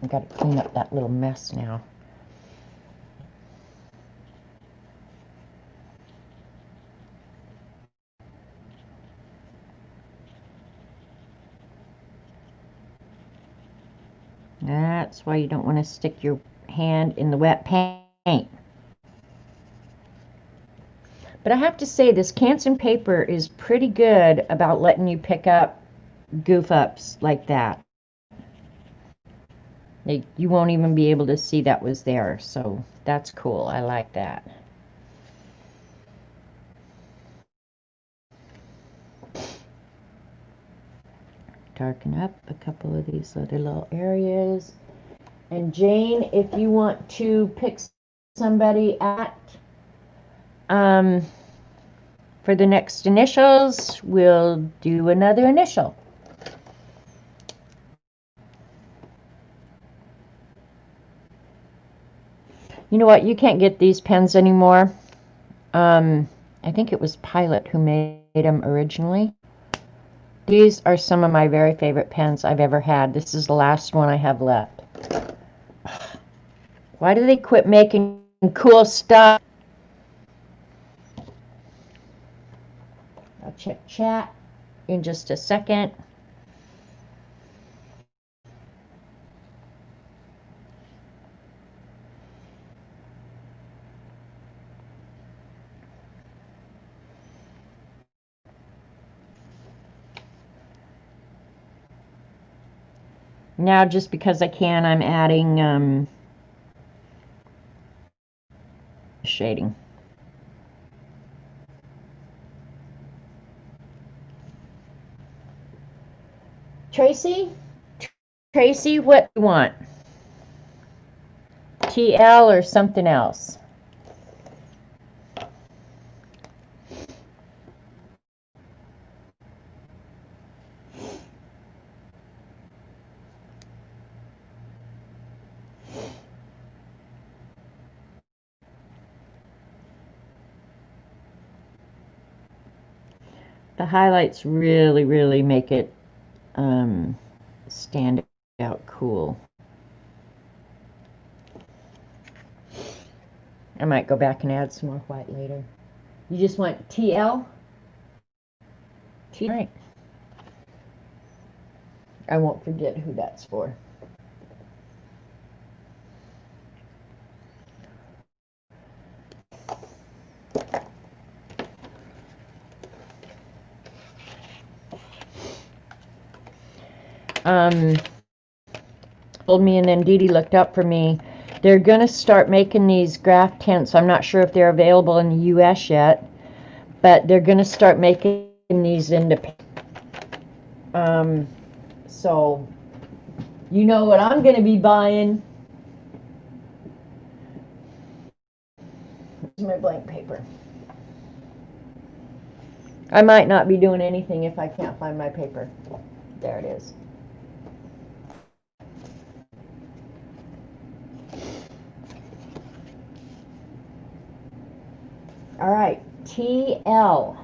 I've got to clean up that little mess now. That's why you don't want to stick your hand in the wet paint. But I have to say, this Canson paper is pretty good about letting you pick up goof ups like that. You won't even be able to see that was there, so that's cool. I like that. Darken up a couple of these other little areas. And Jane, if you want to pick somebody at for for the next initials, we'll do another initial. You know what? You can't get these pens anymore. I think it was Pilot who made them originally. These are some of my very favorite pens I've ever had. This is the last one I have left. Why do they quit making cool stuff? I'll check chat in just a second. Now, just because I can, I'm adding shading. Tracy, what do you want? TL or something else? The highlights really make it stand out cool. I might go back and add some more white later. You just want TL? Right. I won't forget who that's for. Told me, and then Dee Dee looked up for me. They're going to start making these graph tents. I'm not sure if they're available in the U.S. yet, but they're going to start making these independent. So, you know what I'm going to be buying. Here's my blank paper. I might not be doing anything if I can't find my paper. There it is. All right, TL.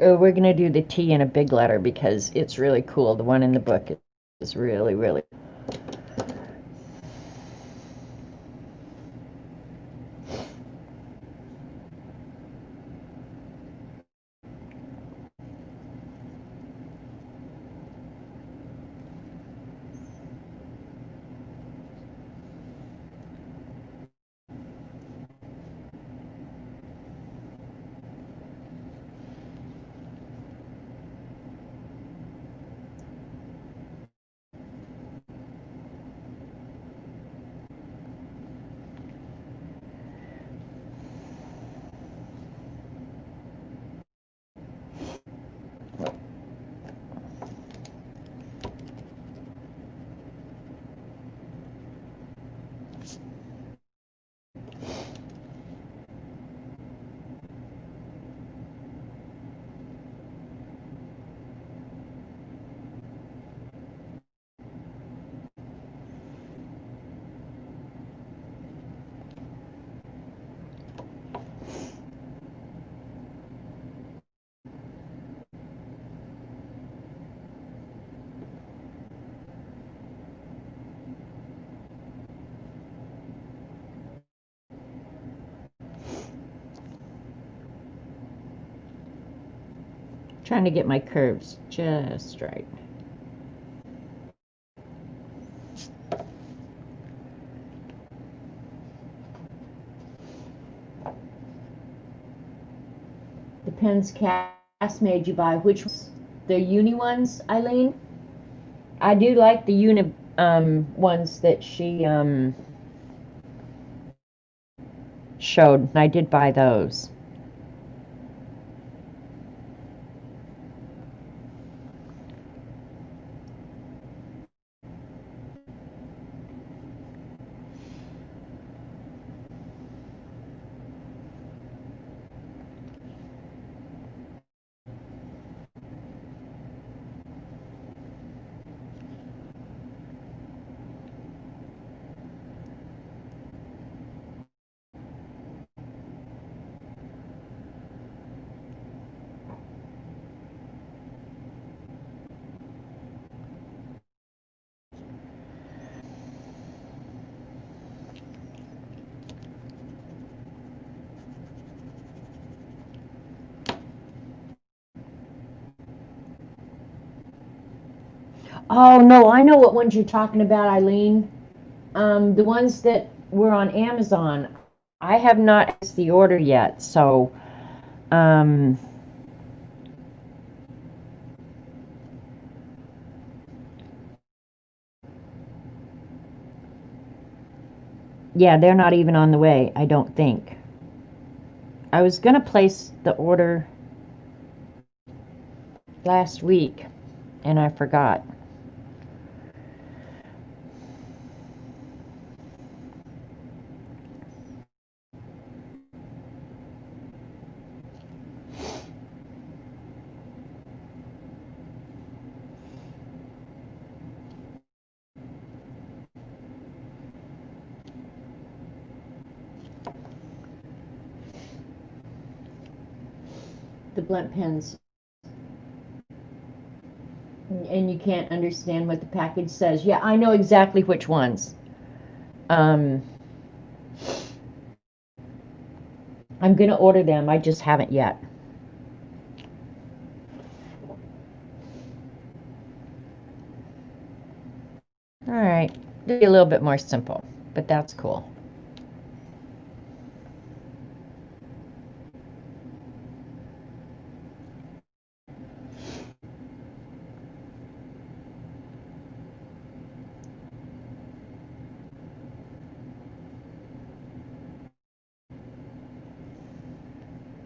Oh, we're going to do the T in a big letter because it's really cool. The one in the book is really. Trying to get my curves just right. The pens Cass made you buy, which ones? The uni ones, Eileen? I do like the uni ones that she showed. I did buy those. Oh no, I know what ones you're talking about, Eileen. The ones that were on Amazon. I have not placed the order yet, so um, yeah, they're not even on the way, I don't think. I was gonna place the order last week and I forgot. The blunt pens, and you can't understand what the package says. Yeah, I know exactly which ones. Um, I'm gonna order them. I just haven't yet. All right, it'll be a little bit more simple, but that's cool.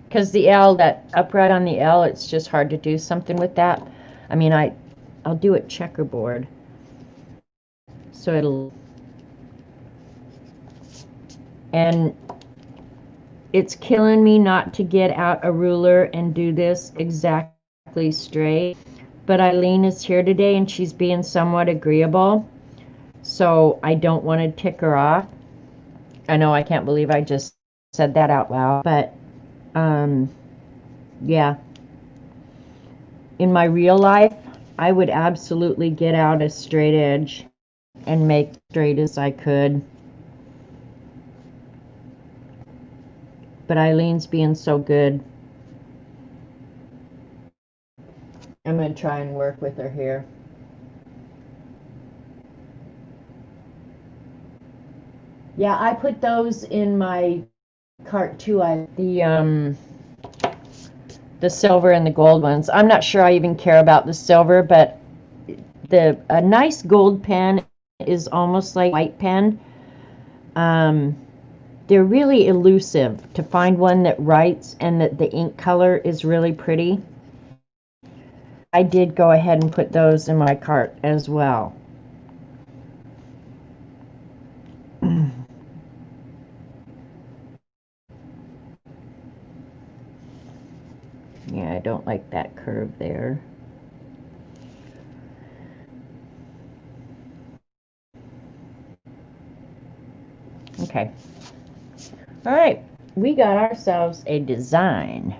Because the L, that upright on the L, it's just hard to do something with that. I mean, I'll do it checkerboard, so it'll, and it's killing me not to get out a ruler and do this exactly straight. But Eileen is here today and she's being somewhat agreeable, so I don't want to tick her off. I know I can't believe I just said that out loud, but yeah. In my real life, I would absolutely get out a straight edge and make straight as I could. But Eileen's being so good. I'm going to try and work with her here. Yeah, I put those in my cart too. The silver and the gold ones. I'm not sure I even care about the silver, but a nice gold pen is almost like a white pen. They're really elusive. To find one that writes and that the ink color is really pretty, I did go ahead and put those in my cart as well. Yeah, I don't like that curve there. Okay. All right, we got ourselves a design.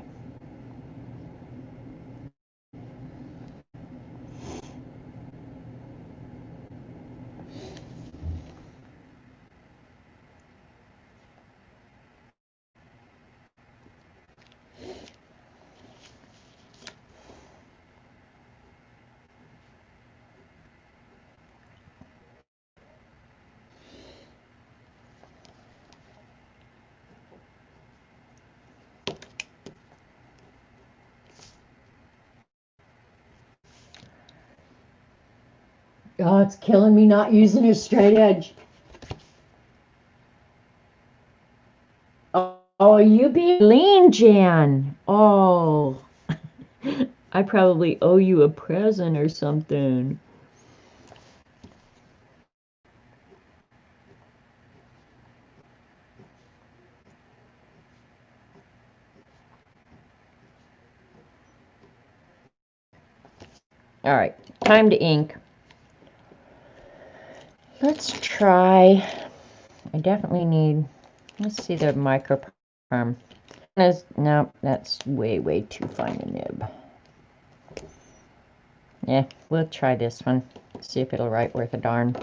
Oh, it's killing me not using a straight edge. Oh, you be lean, Jan. Oh, I probably owe you a present or something. All right, time to ink. Let's try. I definitely need, let's see the microperm. No, that's way too fine a nib. Yeah, we'll try this one. See if it'll write worth a darn.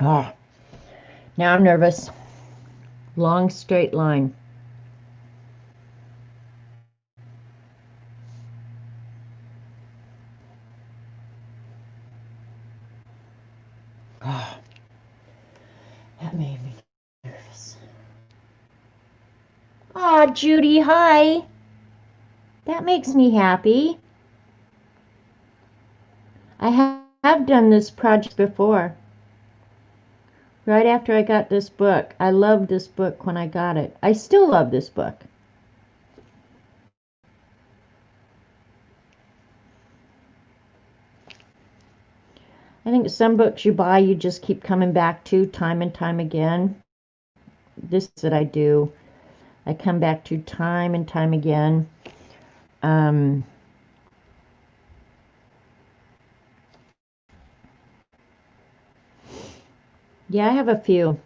Oh, now I'm nervous. Long straight line. Oh, that made me nervous. Aw, Judy, hi. That makes me happy. I have done this project before. Right after I got this book. I loved this book when I got it. I still love this book. I think some books you buy, you just keep coming back to time and time again. This is what I do. I come back to time and time again. Yeah, I have a few.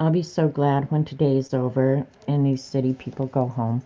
I'll be so glad when today's over and these city people go home.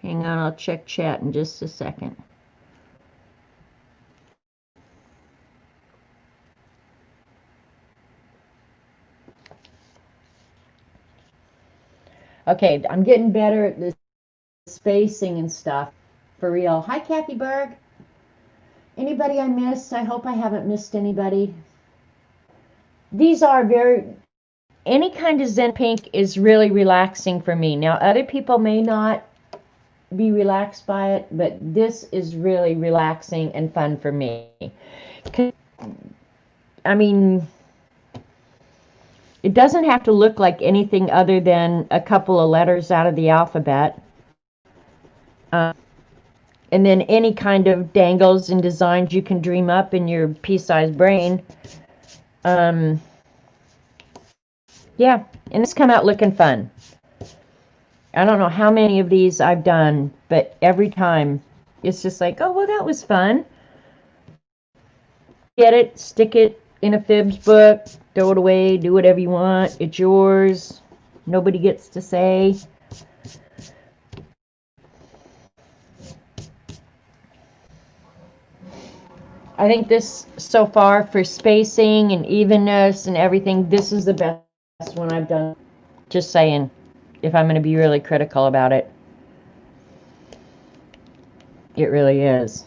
Hang on, I'll check chat in just a second. Okay, I'm getting better at the spacing and stuff. For real. Hi, Kathy Berg. Anybody I missed? I hope I haven't missed anybody. These are any kind of Zen pink is really relaxing for me. Now, other people may not be relaxed by it, but this is really relaxing and fun for me. I mean, it doesn't have to look like anything other than a couple of letters out of the alphabet. And then any kind of dangles and designs you can dream up in your pea-sized brain. Yeah, and it's come out looking fun. I don't know how many of these I've done, but every time it's just like, oh, well, that was fun. Get it, stick it in a fibs book, throw it away, do whatever you want. It's yours. Nobody gets to say. I think this, so far, for spacing and evenness and everything, this is the best one I've done. Just saying, if I'm going to be really critical about it. It really is.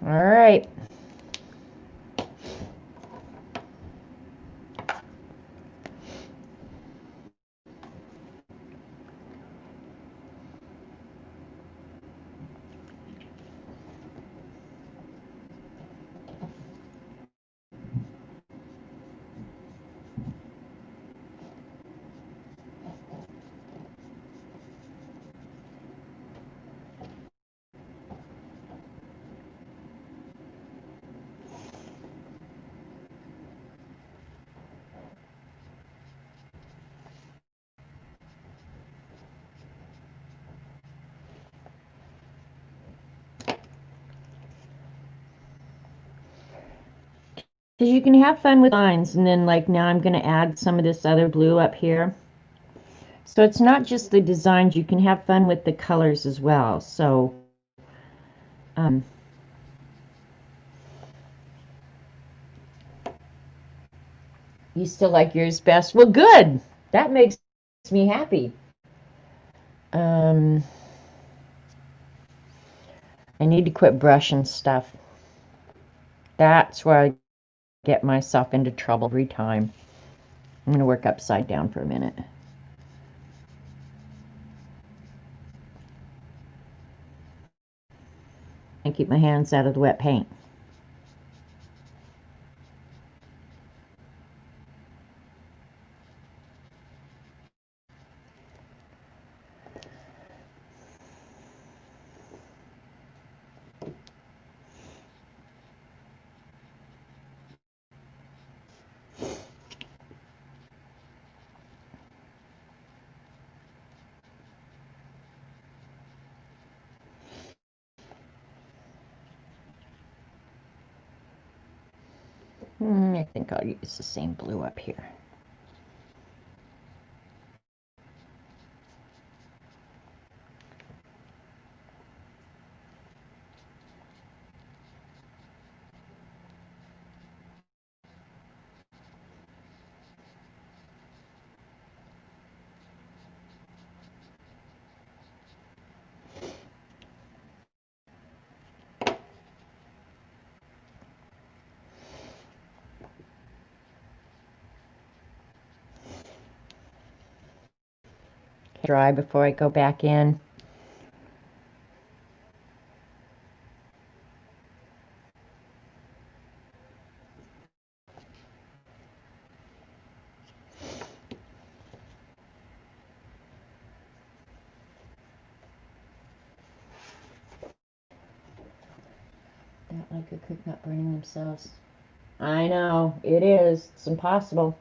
All right. Because you can have fun with lines, and then like now I'm going to add some of this other blue up here. So it's not just the designs, you can have fun with the colors as well. So You still like yours best? Well, good. That makes me happy. I need to quit brushing stuff. That's where I get myself into trouble every time. I'm going to work upside down for a minute. And keep my hands out of the wet paint. I think I'll use the same blue up here. Dry before I go back in. Don't like a cook not burning themselves. I know, it is. It's impossible.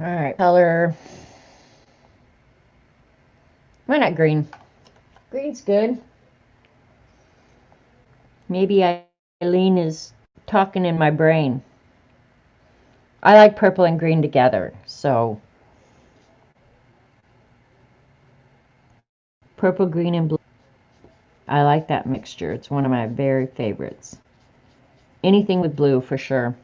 All right, color. Why not green? Green's good. Maybe Eileen is talking in my brain. I like purple and green together, so purple, green, and blue. I like that mixture. It's one of my very favorites. Anything with blue for sure.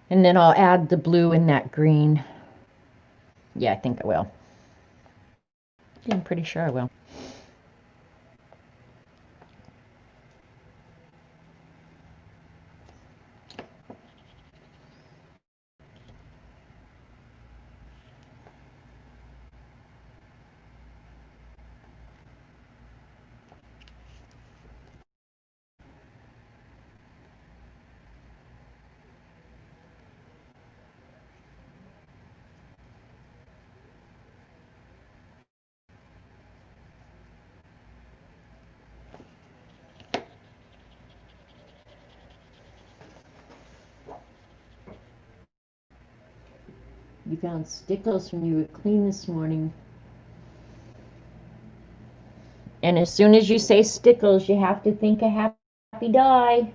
And then I'll add the blue in that green. Yeah, I think I will. I'm pretty sure I will. You found stickles when you were clean this morning. And as soon as you say stickles, you have to think a happy die.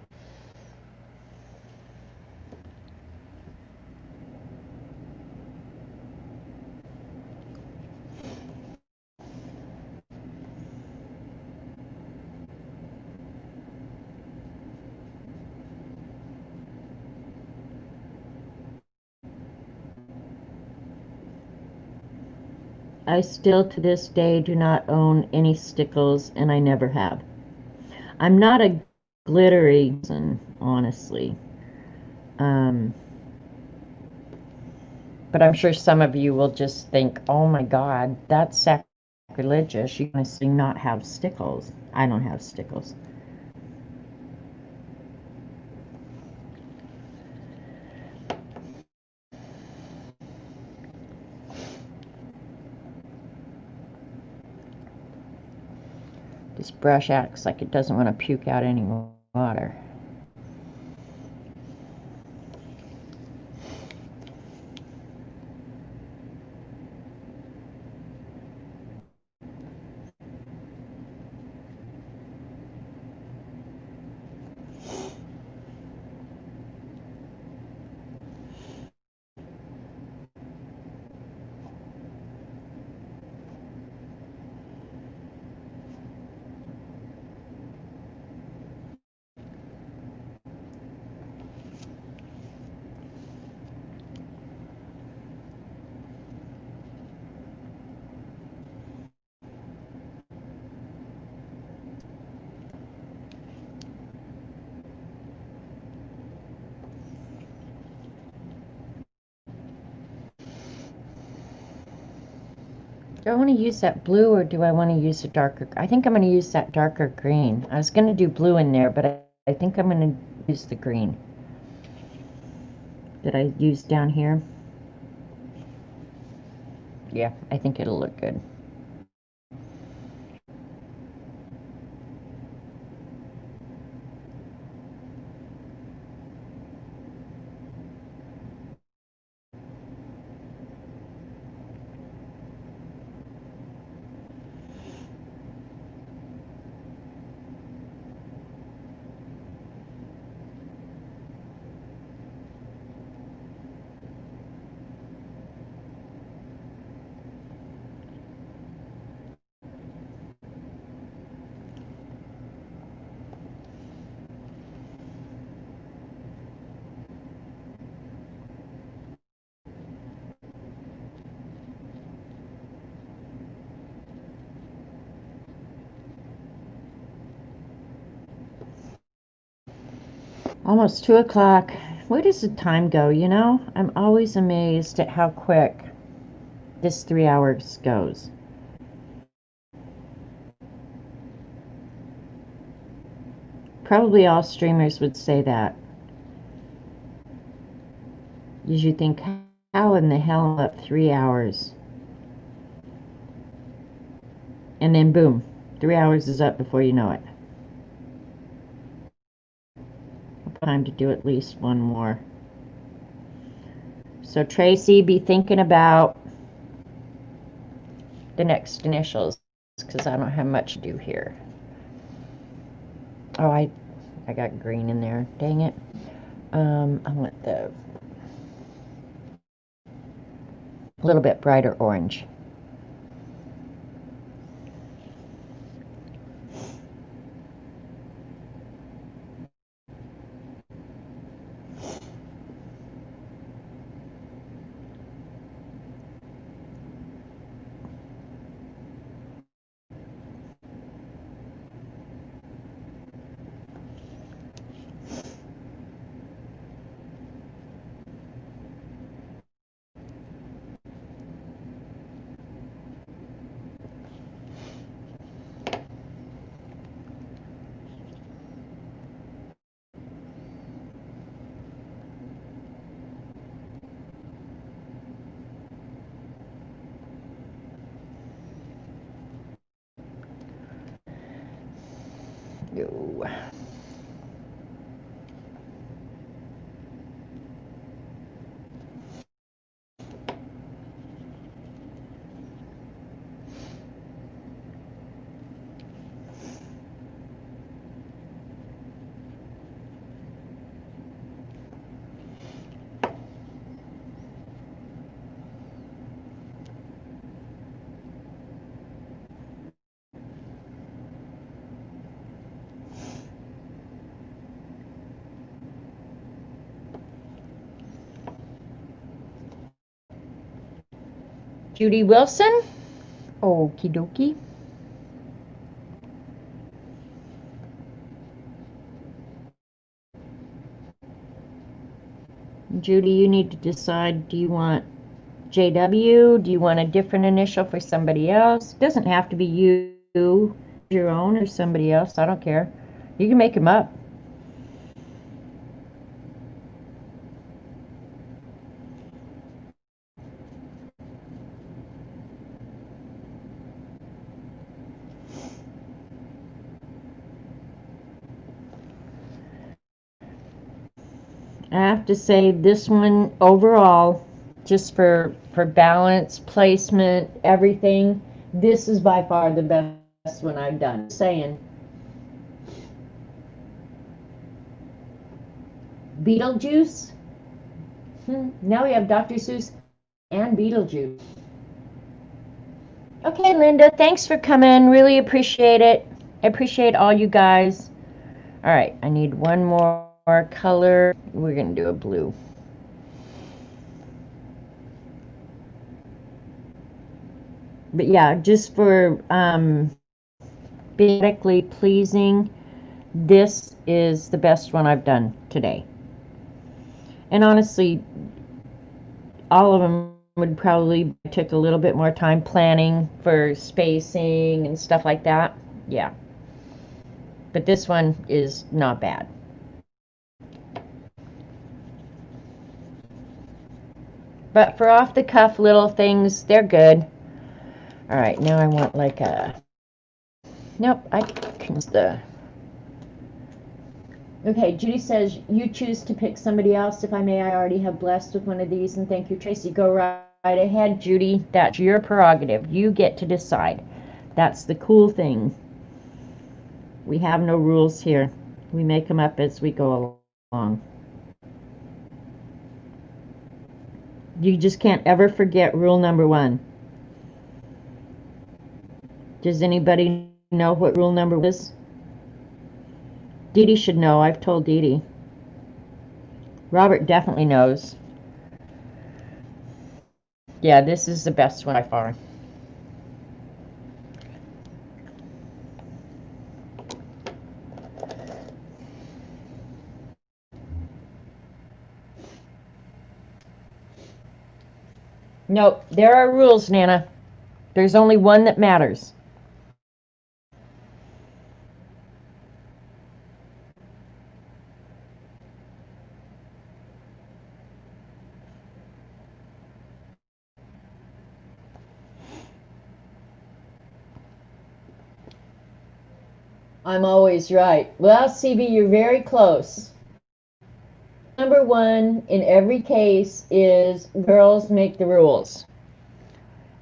I still to this day do not own any stickles, and I never have. I'm not a glittery person, honestly. But I'm sure some of you will just think, oh my God, that's sacrilegious. You honestly not have stickles. I don't have stickles. This brush acts like it doesn't want to puke out any water. Do I want to use that blue or do I want to use a darker? I think I'm going to use that darker green. I was going to do blue in there, but I think I'm going to use the green that I used down here. Yeah, I think it'll look good. Almost 2 o'clock. Where does the time go, you know? I'm always amazed at how quick this 3 hours goes. Probably all streamers would say that. Did you think, how in the hell up 3 hours? And then boom, 3 hours is up before you know it. Time to do at least one more. So Tracy, be thinking about the next initials because I don't have much to do here. Oh, I got green in there. Dang it. I want the little bit brighter orange. Go. Judy Wilson. Okie dokie. Judy, you need to decide, do you want JW? Do you want a different initial for somebody else? It doesn't have to be you, your own, or somebody else. I don't care. You can make them up. I have to say this one overall, just for balance, placement, everything, this is by far the best one I've done. Just saying. Beetlejuice. Now we have Dr. Seuss and Beetlejuice. Okay, Linda, thanks for coming. Really appreciate it. I appreciate all you guys. All right, I need one more color. We're going to do a blue. But yeah, just for being aesthetically pleasing, this is the best one I've done today. And honestly, all of them would probably take a little bit more time planning for spacing and stuff like that. Yeah. But this one is not bad. But for off the cuff little things, they're good. All right, now I want like a, nope, I can use the, okay, Judy says, you choose to pick somebody else. If I may, I already have blessed with one of these, and thank you, Tracy. Go right ahead, Judy. That's your prerogative. You get to decide. That's the cool thing. We have no rules here. We make them up as we go along. You just can't ever forget rule number 1. Does anybody know what rule number 1 is? Dee Dee should know. I've told Dee Dee. Robert definitely knows. Yeah, this is the best one by far. Nope, there are rules, Nana. There's only one that matters. I'm always right. Well, CB, you're very close. Number 1 in every case is girls make the rules.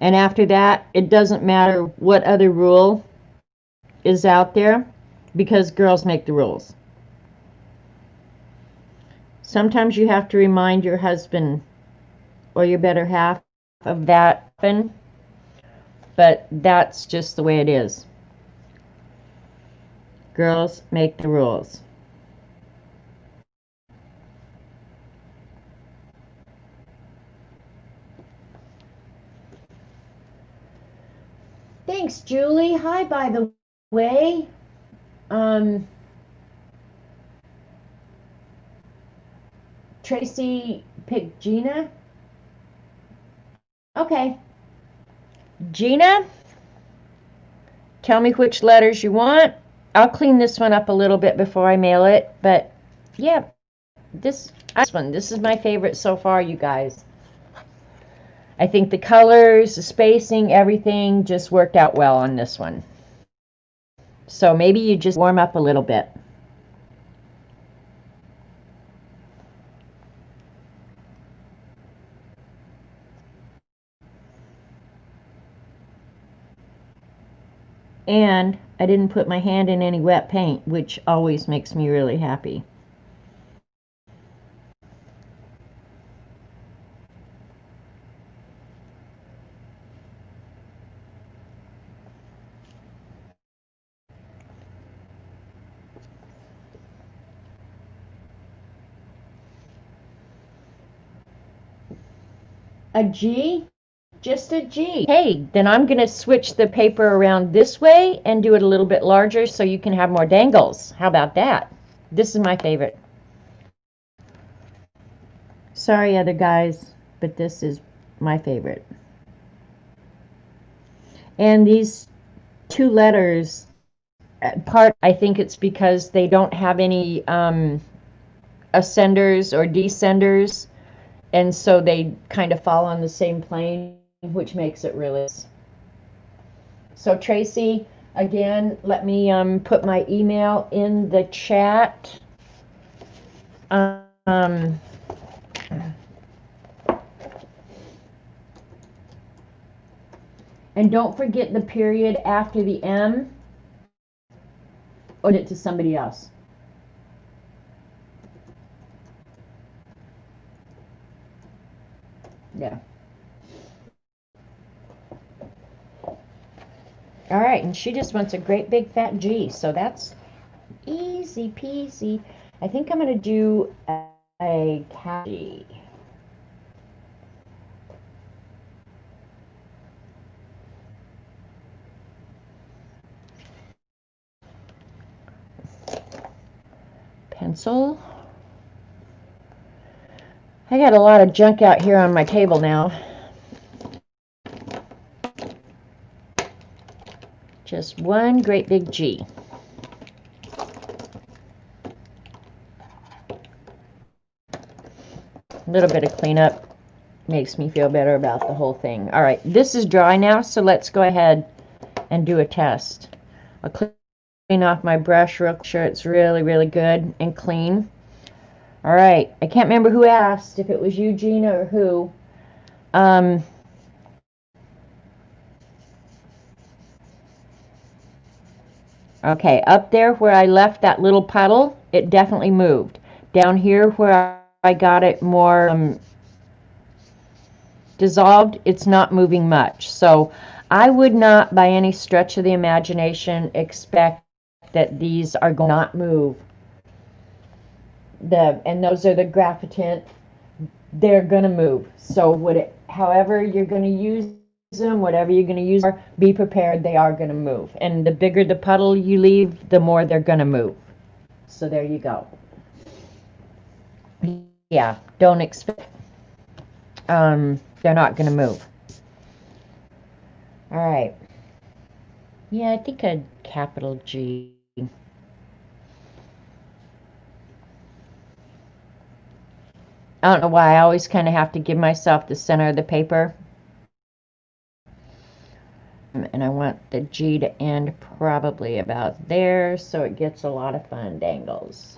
And after that, it doesn't matter what other rule is out there, because girls make the rules. Sometimes you have to remind your husband or your better half of that, but that's just the way it is. Girls make the rules. Thanks, Julie. Hi, by the way. Tracy picked Gina. Okay. Gina, tell me which letters you want. I'll clean this one up a little bit before I mail it, but yeah, this one, this is my favorite so far, you guys. I think the colors, the spacing, everything just worked out well on this one. So maybe you just warm up a little bit. And I didn't put my hand in any wet paint, which always makes me really happy. A G? Just a G. Hey, then I'm going to switch the paper around this way and do it a little bit larger so you can have more dangles. How about that? This is my favorite. Sorry, other guys, but this is my favorite. And these two letters, part, I think it's because they don't have any ascenders or descenders, and so they kind of fall on the same plane, which makes it really. So Tracy, again, let me put my email in the chat. And don't forget the period after the M, or it to somebody else. Yeah. All right, and she just wants a great big fat G, so that's easy peasy. I think I'm going to do a cat G. Pencil. I got a lot of junk out here on my table now. Just one great big G. A little bit of cleanup makes me feel better about the whole thing. All right, this is dry now, so let's go ahead and do a test. I'll clean off my brush real sure it's really, really good and clean. All right, I can't remember who asked, if it was you, Gina, or who. Okay, up there where I left that little puddle, it definitely moved. Down here where I got it more dissolved, it's not moving much. So I would not, by any stretch of the imagination, expect that these are going to not move. And those are the graphitin. They're going to move. So however you're going to use them, whatever you're going to use, be prepared, they are going to move. And the bigger the puddle you leave, the more they're going to move. So there you go. Yeah, don't expect, they're not going to move. All right. Yeah, I think a capital G. I don't know why I always kind of have to give myself the center of the paper. And I want the G to end probably about there, so it gets a lot of fun dangles.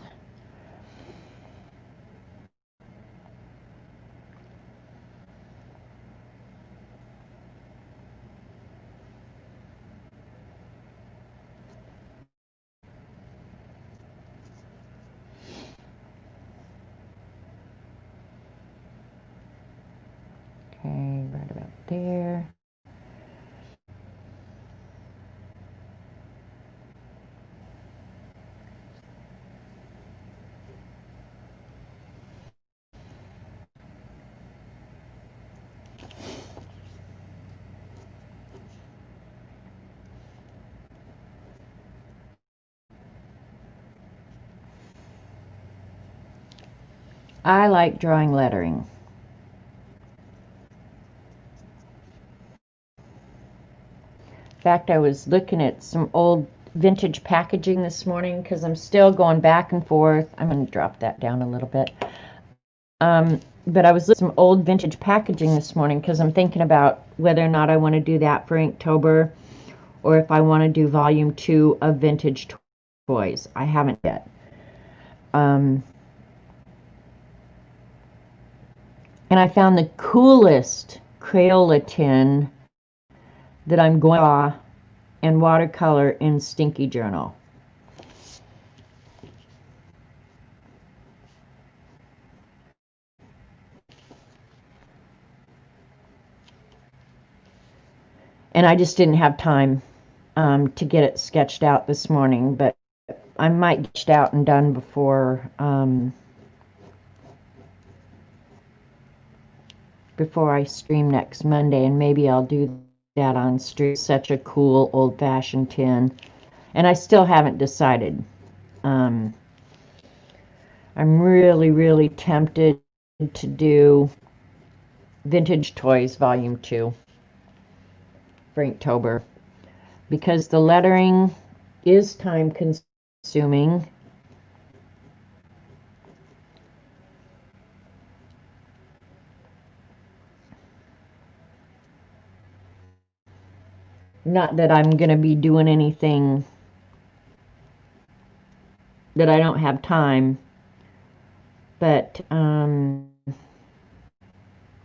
Okay, right about there. I like drawing lettering. In fact, I was looking at some old vintage packaging this morning because I'm still going back and forth. I'm going to drop that down a little bit. But I was looking at some old vintage packaging this morning because I'm thinking about whether or not I want to do that for Inktober or if I want to do volume 2 of Vintage Toys. I haven't yet. And I found the coolest Crayola tin that I'm going to draw and watercolor in Stinky Journal. And I just didn't have time to get it sketched out this morning, but I might get it out and done before I stream next Monday, and maybe I'll do that on stream. Such a cool old-fashioned tin, and I still haven't decided. I'm really tempted to do Vintage Toys Volume 2 for Inktober, because the lettering is time consuming. Not that I'm going to be doing anything that I don't have time, but I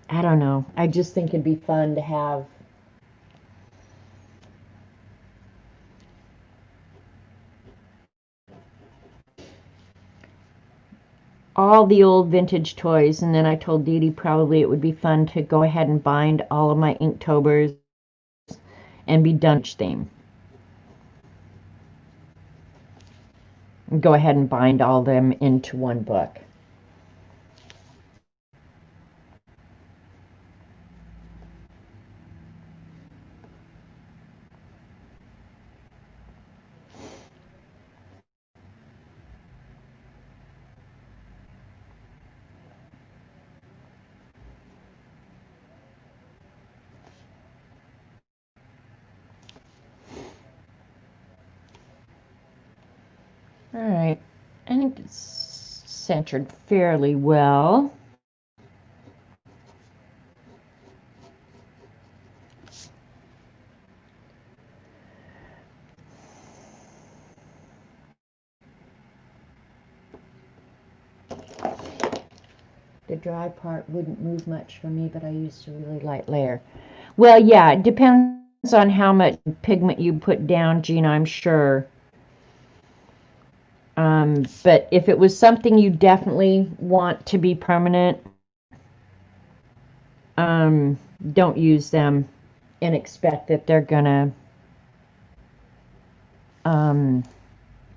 don't know. I just think it'd be fun to have all the old vintage toys, and then I told Dee Dee probably it would be fun to go ahead and bind all of my Inktobers and be done each theme. Go ahead and bind all them into one book. All right, I think it's centered fairly well. The dry part wouldn't move much for me, but I used a really light layer. Well, yeah, it depends on how much pigment you put down, Gina, I'm sure. But if it was something you definitely want to be permanent, don't use them and expect that they're gonna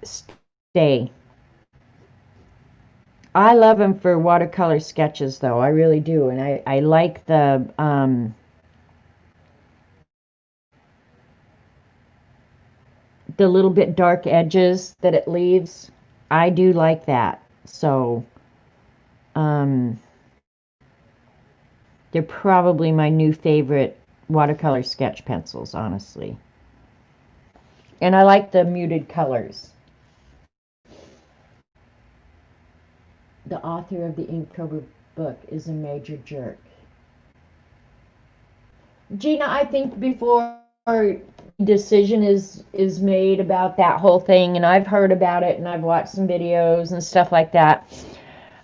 stay. I love them for watercolor sketches, though. I really do, and I like the little bit dark edges that it leaves. I do like that. So they're probably my new favorite watercolor sketch pencils, honestly. And I like the muted colors. The author of the Inktober book is a major jerk. Gina, I think before decision is made about that whole thing, and I've heard about it and I've watched some videos and stuff like that,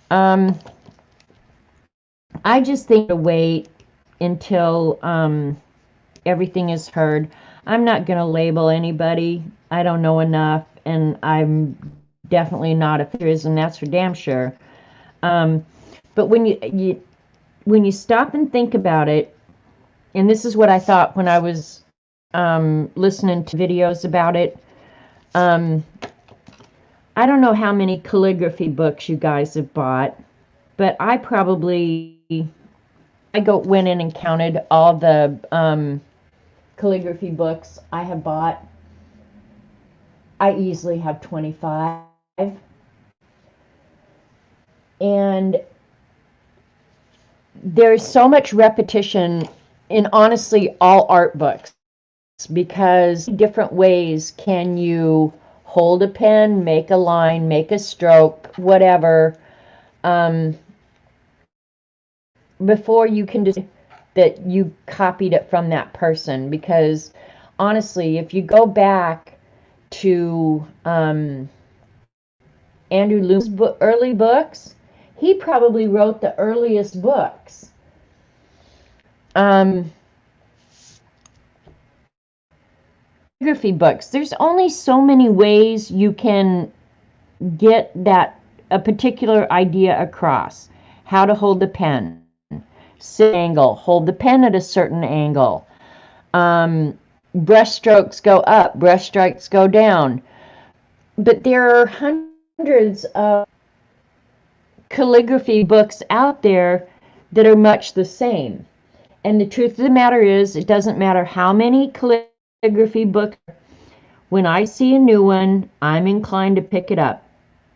I just think to wait until everything is heard. I'm not going to label anybody. I don't know enough, and I'm definitely not a theorist, and that's for damn sure. But when you stop and think about it, and this is what I thought when I was listening to videos about it. I don't know how many calligraphy books you guys have bought, but I went in and counted all the calligraphy books I have bought. I easily have 25. And there's so much repetition in honestly all art books, because different ways can you hold a pen, make a line, make a stroke, whatever, before you can just that you copied it from that person. Because honestly, if you go back to Andrew Loomis' early books, he probably wrote the earliest books. Calligraphy books. There's only so many ways you can get a particular idea across. How to hold the pen, sit angle, hold the pen at a certain angle. Brush strokes go up, brush strokes go down. But there are hundreds of calligraphy books out there that are much the same. And the truth of the matter is, it doesn't matter how many calligraphy books. When I see a new one, I'm inclined to pick it up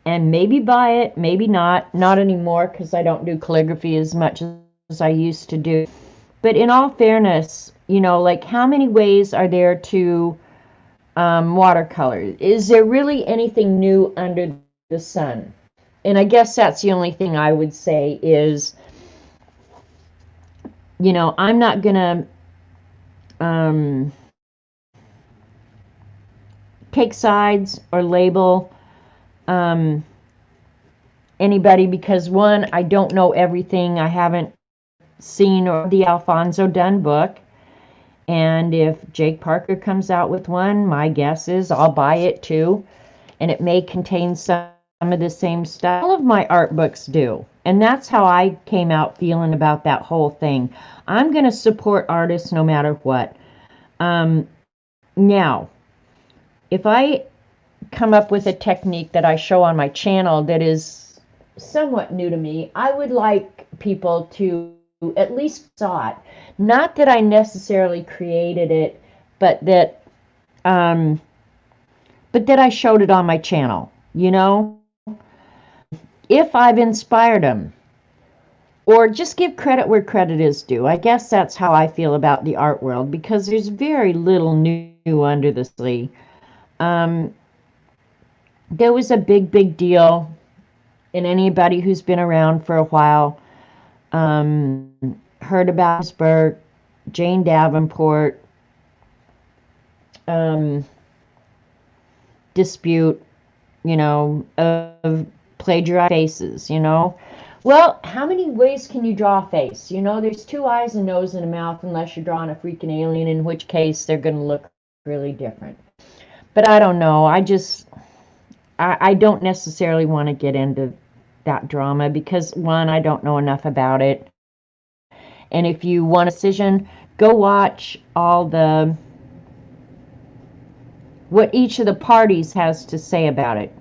and maybe buy it, maybe not. Not anymore, because I don't do calligraphy as much as I used to do. But in all fairness, like, how many ways are there to watercolor? Is there really anything new under the sun? And I guess that's the only thing I would say is, I'm not going to take sides or label anybody, because one, I don't know everything. I haven't seen or the Alfonso Dunn book. And if Jake Parker comes out with one, my guess is I'll buy it too. And it may contain some of the same stuff. All of my art books do. And that's how I came out feeling about that whole thing. I'm going to support artists no matter what. Now, if I come up with a technique that I show on my channel that is somewhat new to me, I would like people to at least saw it. Not that I necessarily created it, but that I showed it on my channel, if I've inspired them, or just give credit where credit is due. I guess that's how I feel about the art world, because there's very little new under the sea. There was a big deal, and anybody who's been around for a while heard about Pittsburgh, Jane Davenport dispute, of plagiarized faces, Well, how many ways can you draw a face? There's 2 eyes, a nose, and a mouth, unless you're drawing a freaking alien, in which case they're going to look really different. But I don't know. I don't necessarily want to get into that drama, because one, I don't know enough about it. And if you want a decision, go watch what each of the parties has to say about it.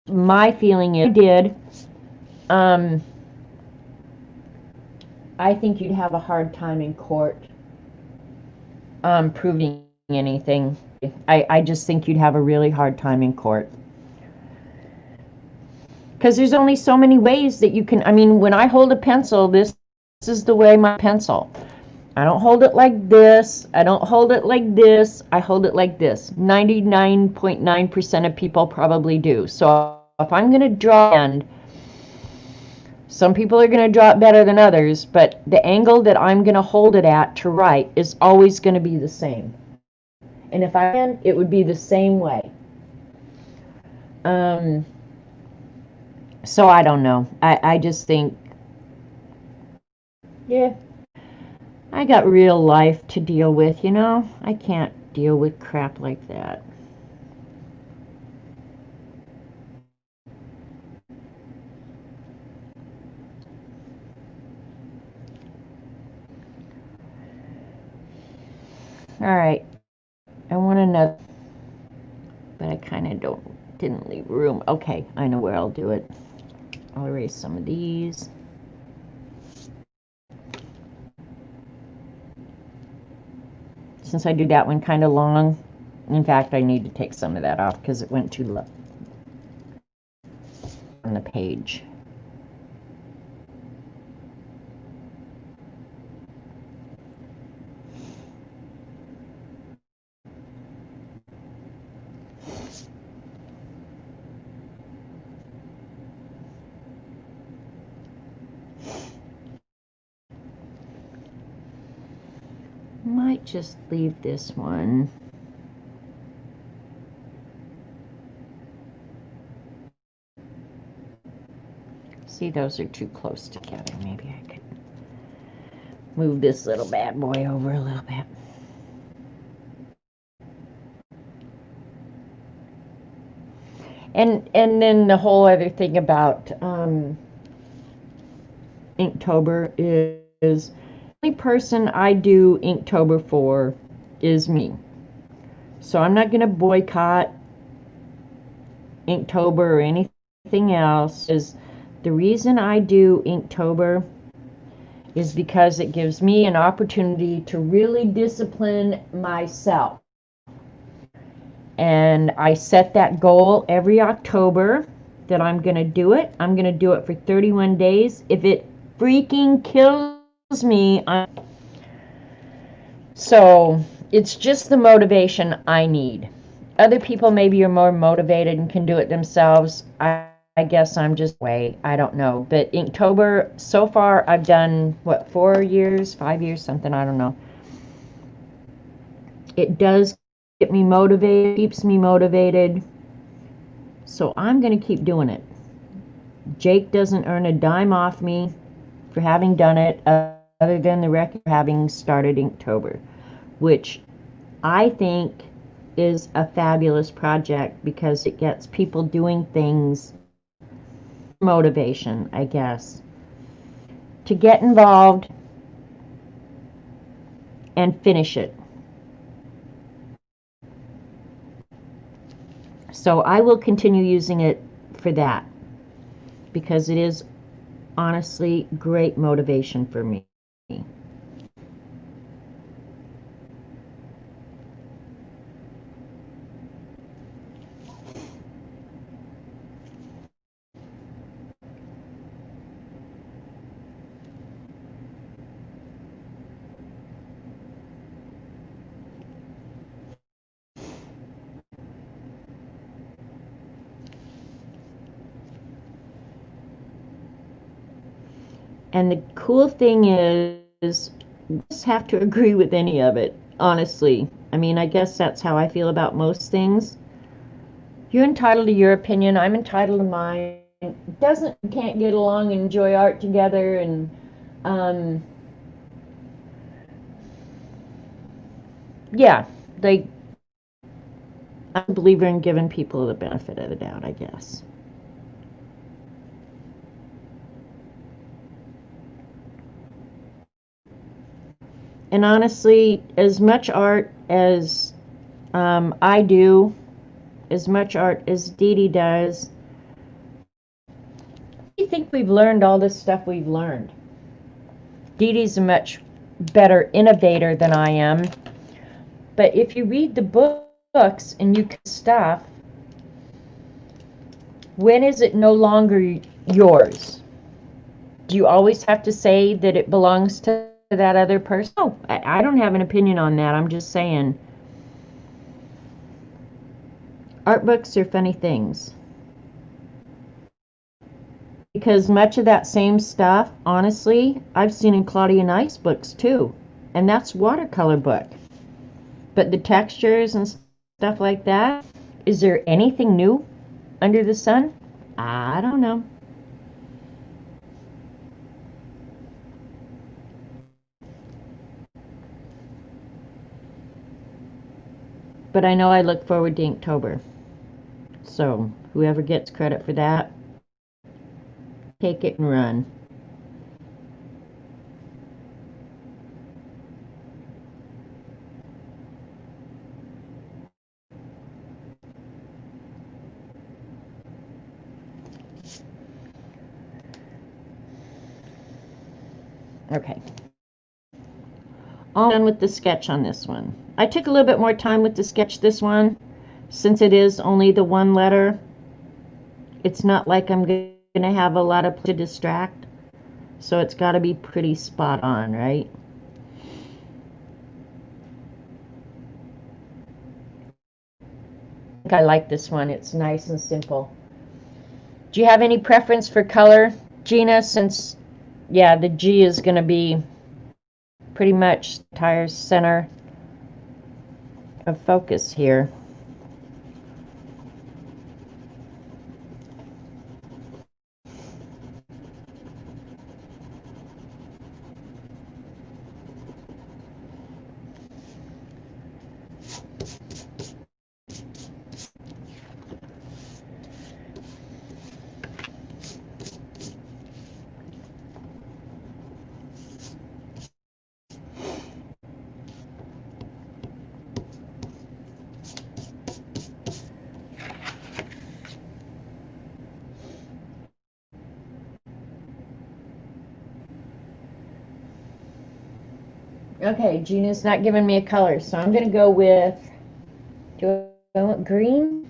My feeling is, I think you'd have a hard time in court proving anything. I just think you'd have a really hard time in court. Because there's only so many ways that you can, when I hold a pencil, this is the way my pencil. I don't hold it like this. I don't hold it like this. I hold it like this. 99.9% of people probably do. So if I'm going to draw a hand, some people are going to draw it better than others, but the angle that I'm going to hold it at to write is always going to be the same. And if I can, it would be the same way. So I don't know. I just think, yeah, I got real life to deal with, I can't deal with crap like that. All right, I want another, but I kind of didn't leave room. Okay, I know where I'll do it. I'll erase some of these. Since I do that one kind of long, in fact, I need to take some of that off because it went too low on the page. Might just leave this one. See, those are too close together. Maybe I could move this little bad boy over a little bit. And then the whole other thing about Inktober is the only person I do Inktober for is me. So I'm not going to boycott Inktober or anything else. Is the reason I do Inktober is because it gives me an opportunity to really discipline myself. And I set that goal every October that I'm going to do it. I'm going to do it for 31 days. If it freaking kills me, so it's just the motivation I need. Other people maybe are more motivated and can do it themselves. I guess I'm just way, I don't know. But Inktober, so far I've done, what, 4 years, 5 years, something, I don't know. It does get me motivated, keeps me motivated. So I'm going to keep doing it. Jake doesn't earn a dime off me for having done it, other than the record having started Inktober, which I think is a fabulous project because it gets people doing things, motivation, I guess, to get involved and finish it. So I will continue using it for that because it is honestly great motivation for me. And the cool thing is, you just have to agree with any of it, honestly. I mean, I guess that's how I feel about most things. You're entitled to your opinion. I'm entitled to mine. We can't get along and enjoy art together, and yeah, like, I'm a believer in giving people the benefit of the doubt, I guess. And honestly, as much art as I do, as much art as Dee Dee does, I think we've learned all this stuff we've learned. Dee Dee's a much better innovator than I am. But if you read the books and you can stuff, when is it no longer yours? Do you always have to say that it belongs to that other person? No, I don't have an opinion on that. I'm just saying. Art books are funny things. Because much of that same stuff, honestly, I've seen in Claudia Knight's books too. And that's watercolor book. But the textures and stuff like that, is there anything new under the sun? I don't know. But I know I look forward to Inktober. So whoever gets credit for that, take it and run. Okay. All done with the sketch on this one. I took a little bit more time with the sketch this one, since it is only the one letter. It's not like I'm going to have a lot of to distract, so it's got to be pretty spot on, right? I think I like this one. It's nice and simple. Do you have any preference for color, Gina? Since, yeah, the G is going to be pretty much entire center. of focus here. Okay, Gina's not giving me a color, so I'm going to go with, do I want green?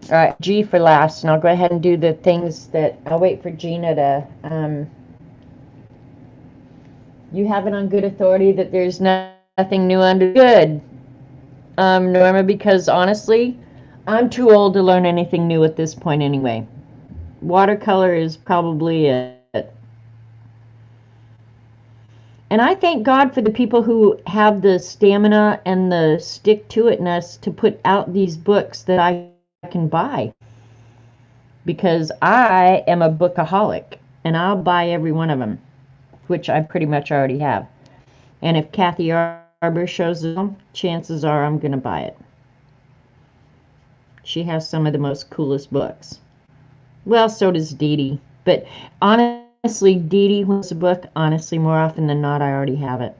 All right, G for last, and I'll go ahead and do the things that, I'll wait for Gina to, you have it on good authority that there's nothing new under good, Norma, because honestly, I'm too old to learn anything new at this point anyway. Watercolor is probably it. And I thank God for the people who have the stamina and the stick-to-itness to put out these books that I can buy. Because I am a bookaholic, and I'll buy every one of them, which I pretty much already have. And if Kathy Arbor shows them, chances are I'm going to buy it. She has some of the most coolest books. Well, so does Dee Dee. But honestly, Dee Dee was a book. Honestly, more often than not, I already have it.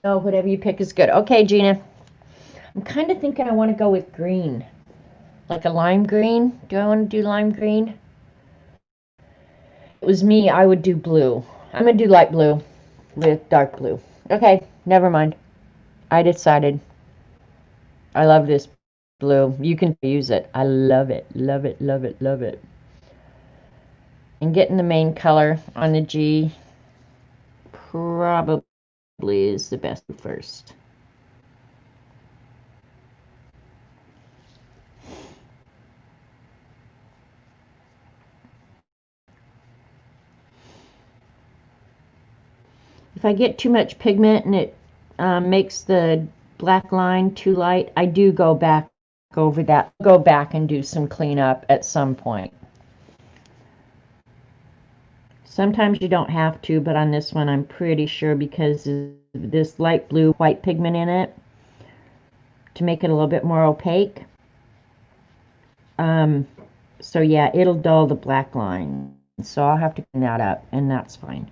Oh, whatever you pick is good. Okay, Gina. I'm kind of thinking I want to go with green. Like a lime green. Do I want to do lime green? If it was me, I would do blue. I'm going to do light blue with dark blue. Okay, never mind. I decided. I love this blue. You can use it. I love it. Love it, love it, love it. And getting the main color on the G probably is the best first. If I get too much pigment and it makes the black line too light, I do go back over that. Go back and do some cleanup at some point. Sometimes you don't have to, but on this one I'm pretty sure because of this light blue white pigment in it to make it a little bit more opaque. So yeah, it'll dull the black line. So I'll have to clean that up, and that's fine.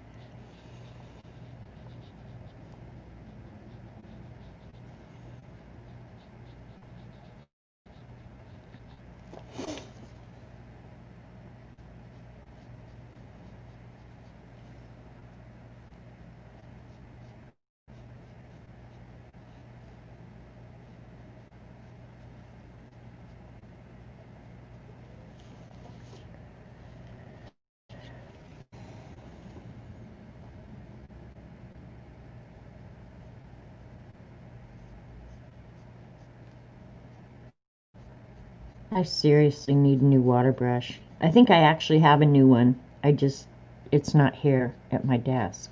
I seriously need a new water brush. I think I actually have a new one. It's not here at my desk.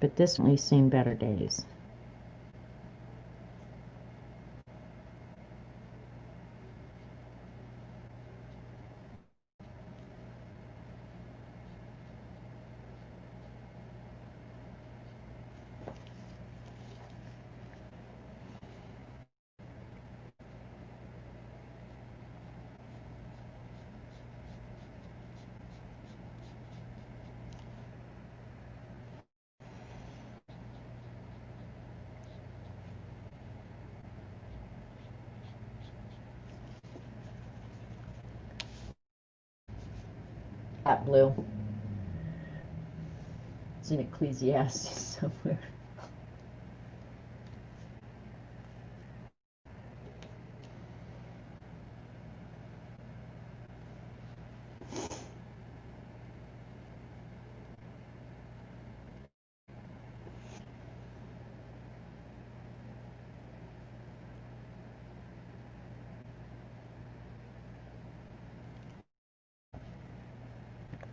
But this one's seen better days. That blue. It's in Ecclesiastes somewhere.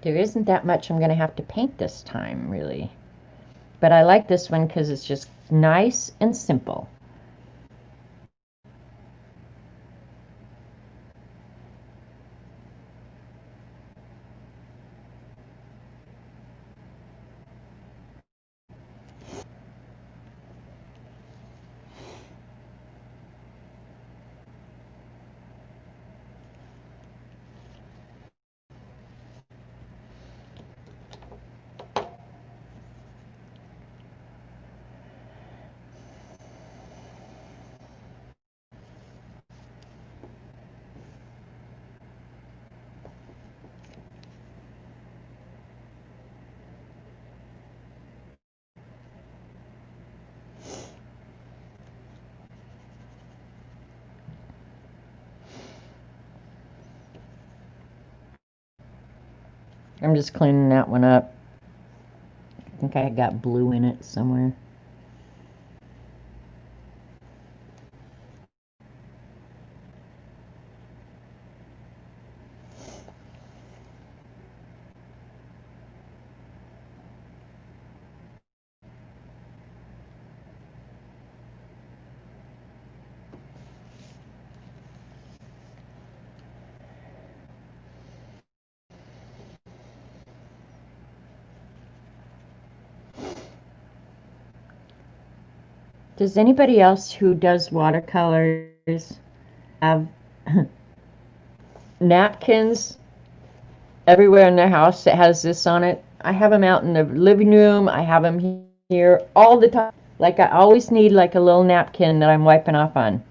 There isn't that much I'm going to have to paint this time, really. But I like this one because it's just nice and simple. I'm just cleaning that one up. I think I got blue in it somewhere. Does anybody else who does watercolors have napkins everywhere in their house that has this on it? I have them out in the living room. I have them here all the time. Like I always need like a little napkin that I'm wiping off on.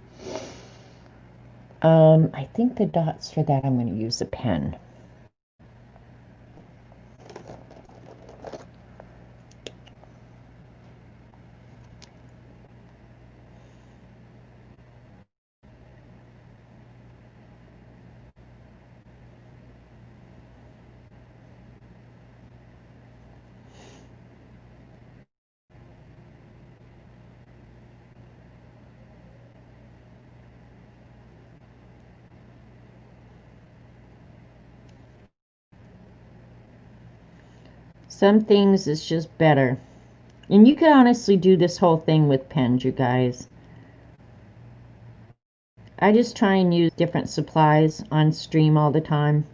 I think the dots for that I'm going to use a pen. Some things is just better. And you can honestly do this whole thing with pens, you guys. I just try and use different supplies on stream all the time.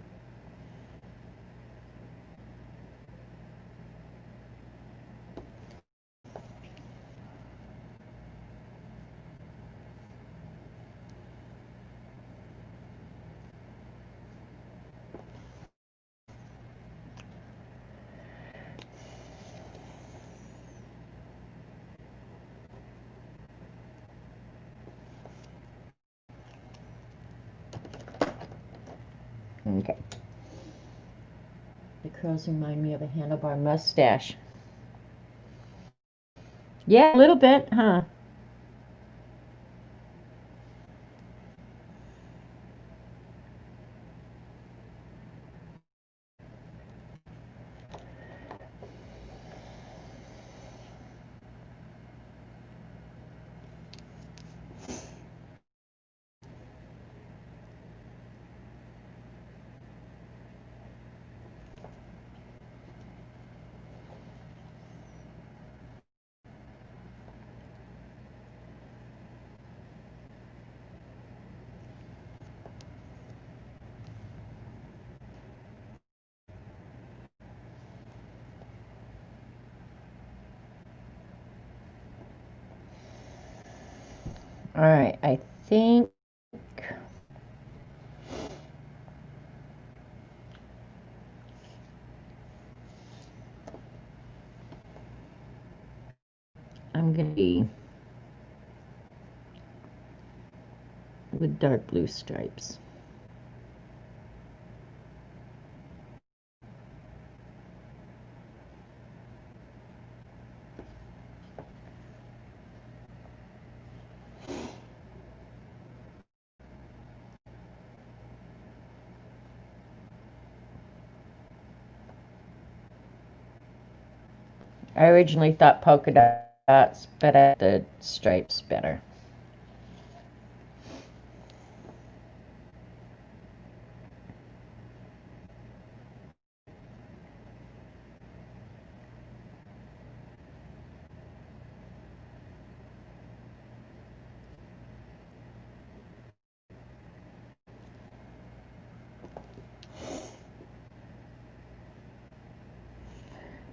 Okay. The curls remind me of a handlebar mustache. Yeah, a little bit, huh? All right, I think I'm going to be with dark blue stripes. I originally thought polka dots, but I like the stripes better.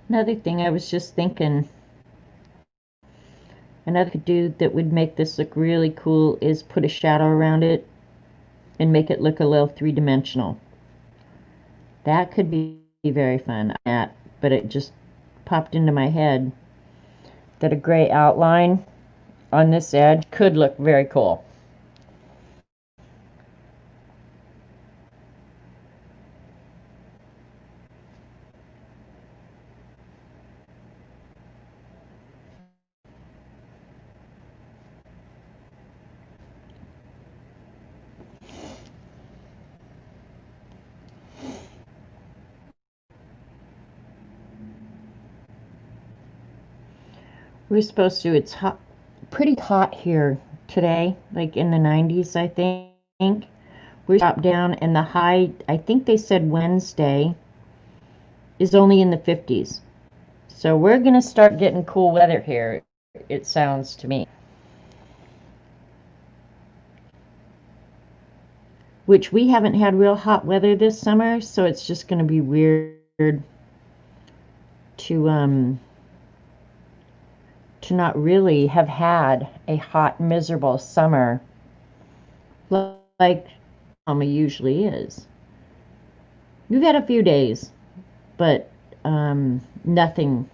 Another thing I was just thinking, another could do that would make this look really cool is put a shadow around it and make it look a little three-dimensional. That could be very fun, but it just popped into my head that a gray outline on this edge could look very cool. We're supposed to, it's hot, pretty hot here today, like in the 90s, I think. We dropped down, and the high, I think they said Wednesday, is only in the 50s. So we're going to start getting cool weather here, it sounds to me. Which we haven't had real hot weather this summer, so it's just going to be weird to not really have had a hot, miserable summer like summer usually is. We've had a few days, but nothing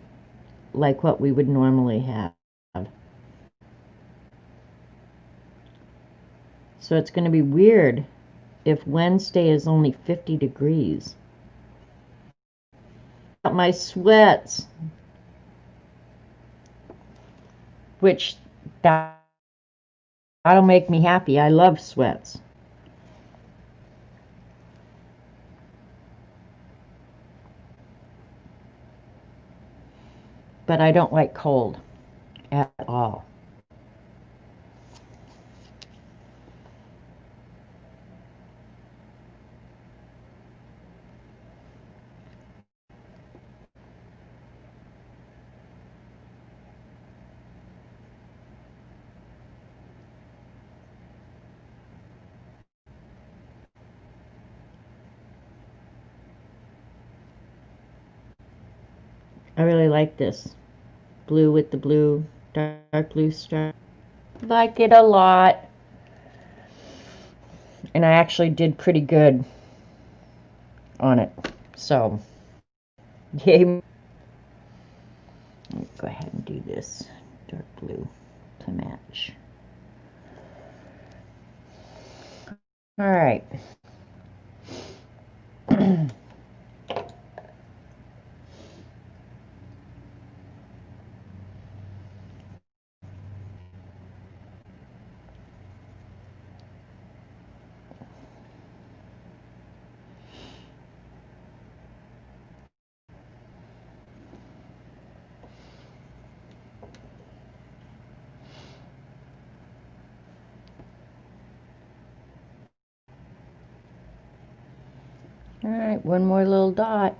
like what we would normally have. So it's going to be weird if Wednesday is only 50 degrees. My sweats, which that'll make me happy. I love sweats. But I don't like cold at all. I really like this blue with the blue, dark blue stripe. Like it a lot. And I actually did pretty good on it. So, yay. Let me go ahead and do this dark blue to match. All right. All right, one more little dot.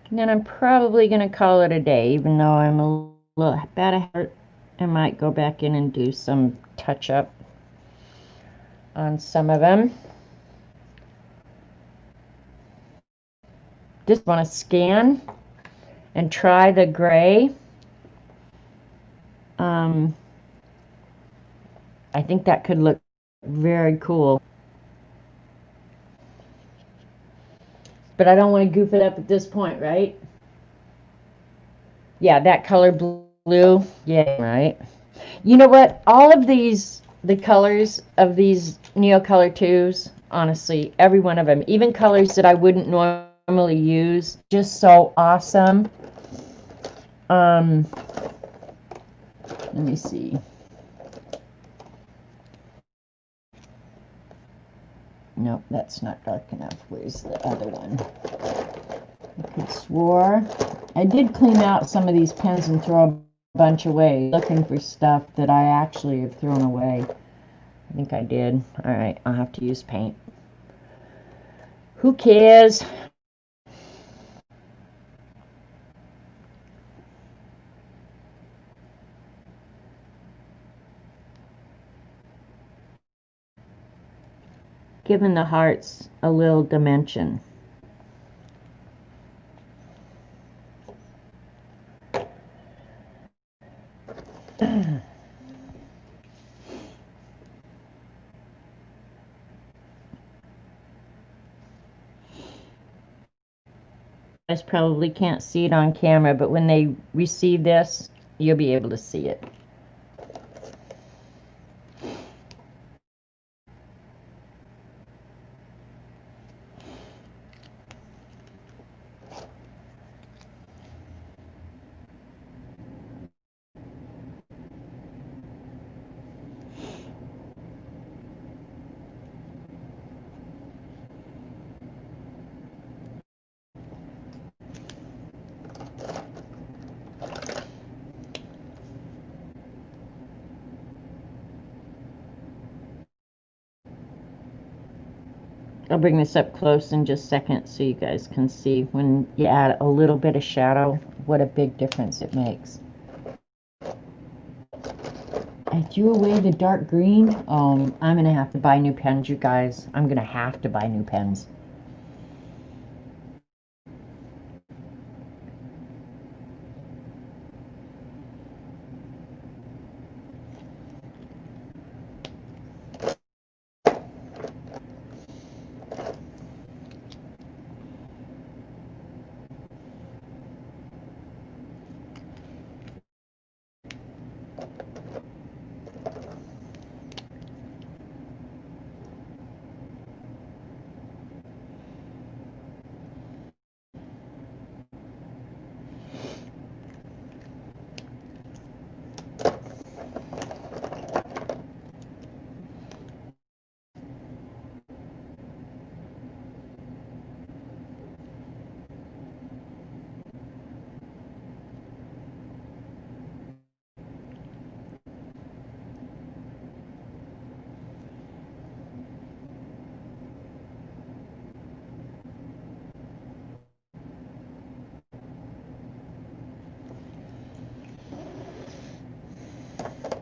And then I'm probably going to call it a day, even though I'm a little bad at heart. I might go back in and do some touch-up on some of them. Just want to scan and try the gray. I think that could look very cool. But I don't want to goof it up at this point, right? Yeah, that color blue. Yeah, right. You know what? All of these, the colors of these Neocolor 2s, honestly, every one of them, even colors that I wouldn't normally use, just so awesome. Let me see. Nope, that's not dark enough. Where's the other one? I could swore I did clean out some of these pens and throw a bunch away, looking for stuff that I actually have thrown away. I think I did. All right, I'll have to use paint. Who cares? Giving the hearts a little dimension. guys probably can't see it on camera, but when they receive this, you'll be able to see it. I'll bring this up close in just a second so you guys can see when you add a little bit of shadow, what a big difference it makes. I threw away the dark green. I'm going to have to buy new pens, you guys. I'm going to have to buy new pens.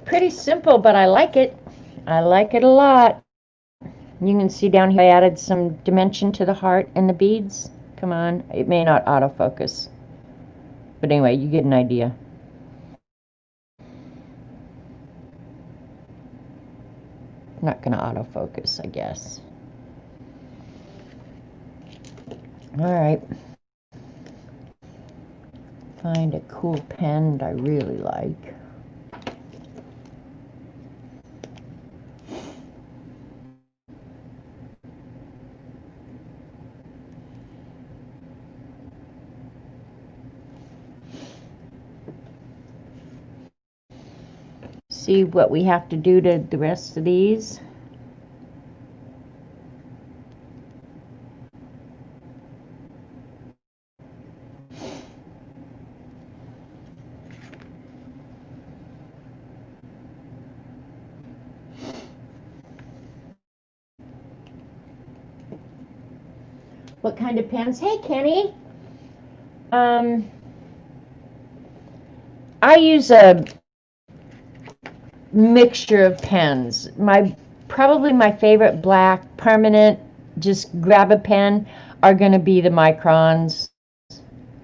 Pretty simple, but I like it. I like it a lot. You can see down here I added some dimension to the heart and the beads. Come on, it may not autofocus. But anyway, you get an idea. Not going to autofocus, I guess. Alright. Find a cool pen that I really like. See what we have to do to the rest of these. What kind of pens? Hey, Kenny. I use a mixture of pens. Probably my favorite black permanent, just grab a pen, are going to be the microns.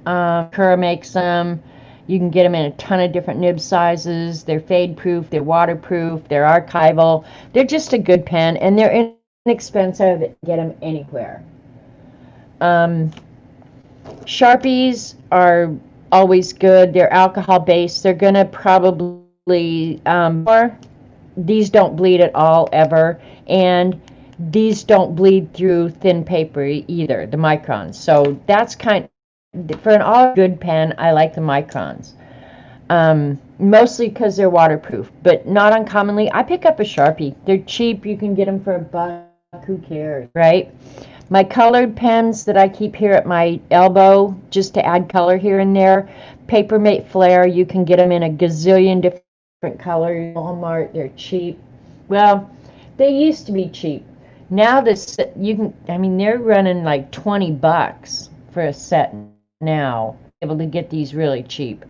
Cura makes them. You can get them in a ton of different nib sizes. They're fade proof, they're waterproof, they're archival. They're just a good pen, and they're inexpensive. Get them anywhere. Sharpies are always good. They're alcohol based. They're gonna probably these don't bleed at all ever, and these don't bleed through thin paper either, the microns. So that's for an all good pen, I like the microns. Mostly because they're waterproof, but not uncommonly I pick up a Sharpie. They're cheap. You can get them for $1. Who cares, right? My colored pens that I keep here at my elbow, just to add color here and there, Papermate Flare. You can get them in a gazillion different colors. Walmart, they're cheap. Well, they used to be cheap. Now they're running like $20 for a set now. Able to get these really cheap.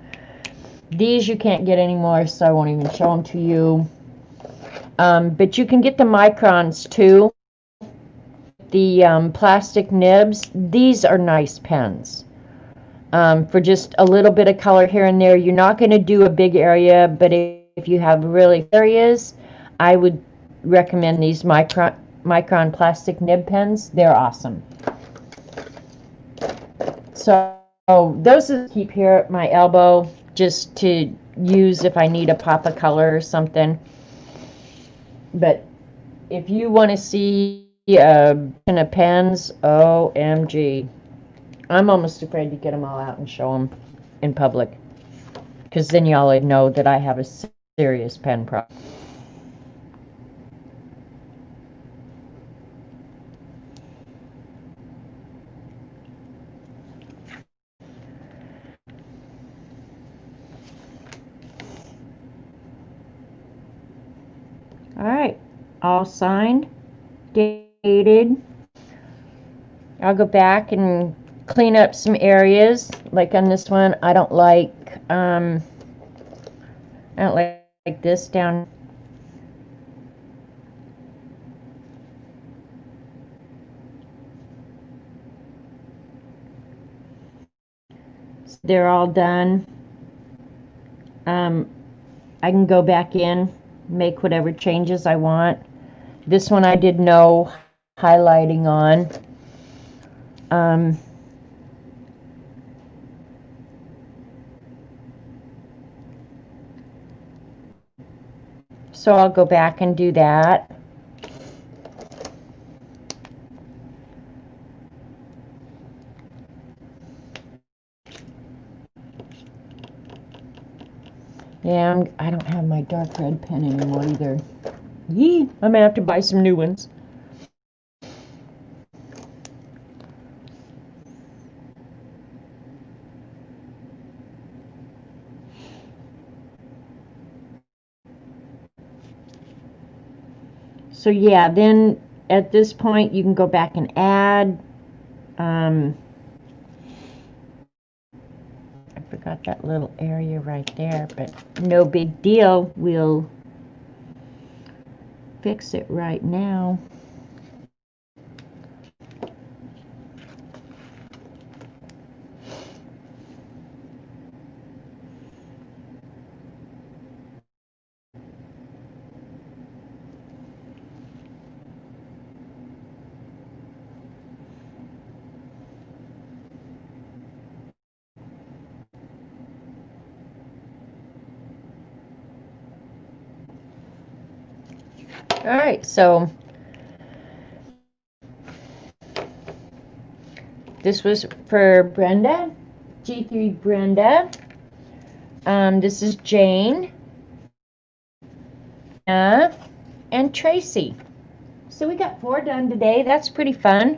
These you can't get anymore, so I won't even show them to you. But you can get the microns too. The plastic nibs, these are nice pens. For just a little bit of color here and there. You're not going to do a big area, but if you have really areas, I would recommend these micron plastic nib pens. They're awesome. So those is keep here at my elbow just to use if I need a pop of color or something. But if you want to see a bin of pens, OMG. I'm almost afraid to get them all out and show them in public. Because then y'all would know that I have a serious pen problem. All right, all signed, dated. I'll go back and clean up some areas. Like on this one, I don't like this down. They're all done. I can go back in, make whatever changes I want. This one I did no highlighting on. So I'll go back and do that. Yeah, I don't have my dark red pen anymore either. Yee, I'm gonna have to buy some new ones. So yeah, then at this point you can go back and add. I forgot that little area right there, but no big deal. We'll fix it right now. All right, so this was for Brenda, G3 Brenda. This is Jane, and Tracy. So we got 4 done today. That's pretty fun.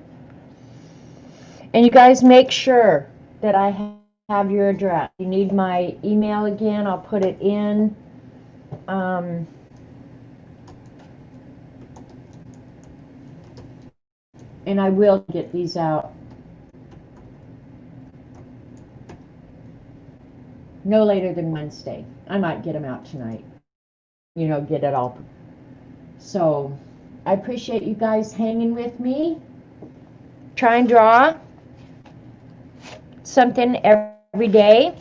And you guys make sure that I have your address. You need my email again, I'll put it in. And I will get these out no later than Wednesday. I might get them out tonight. You know, get it all. So I appreciate you guys hanging with me. Try and draw something every day.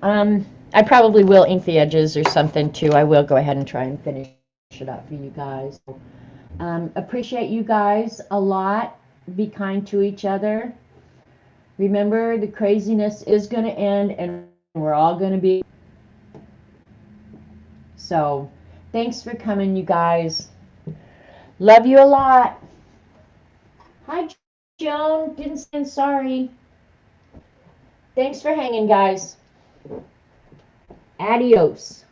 I probably will ink the edges or something too. I will go ahead and try and finish it up for you guys. Appreciate you guys a lot. Be kind to each other. Remember, the craziness is going to end and we're all going to be. So, thanks for coming, you guys. Love you a lot. Hi, Joan. Didn't say sorry. Thanks for hanging, guys. Adios.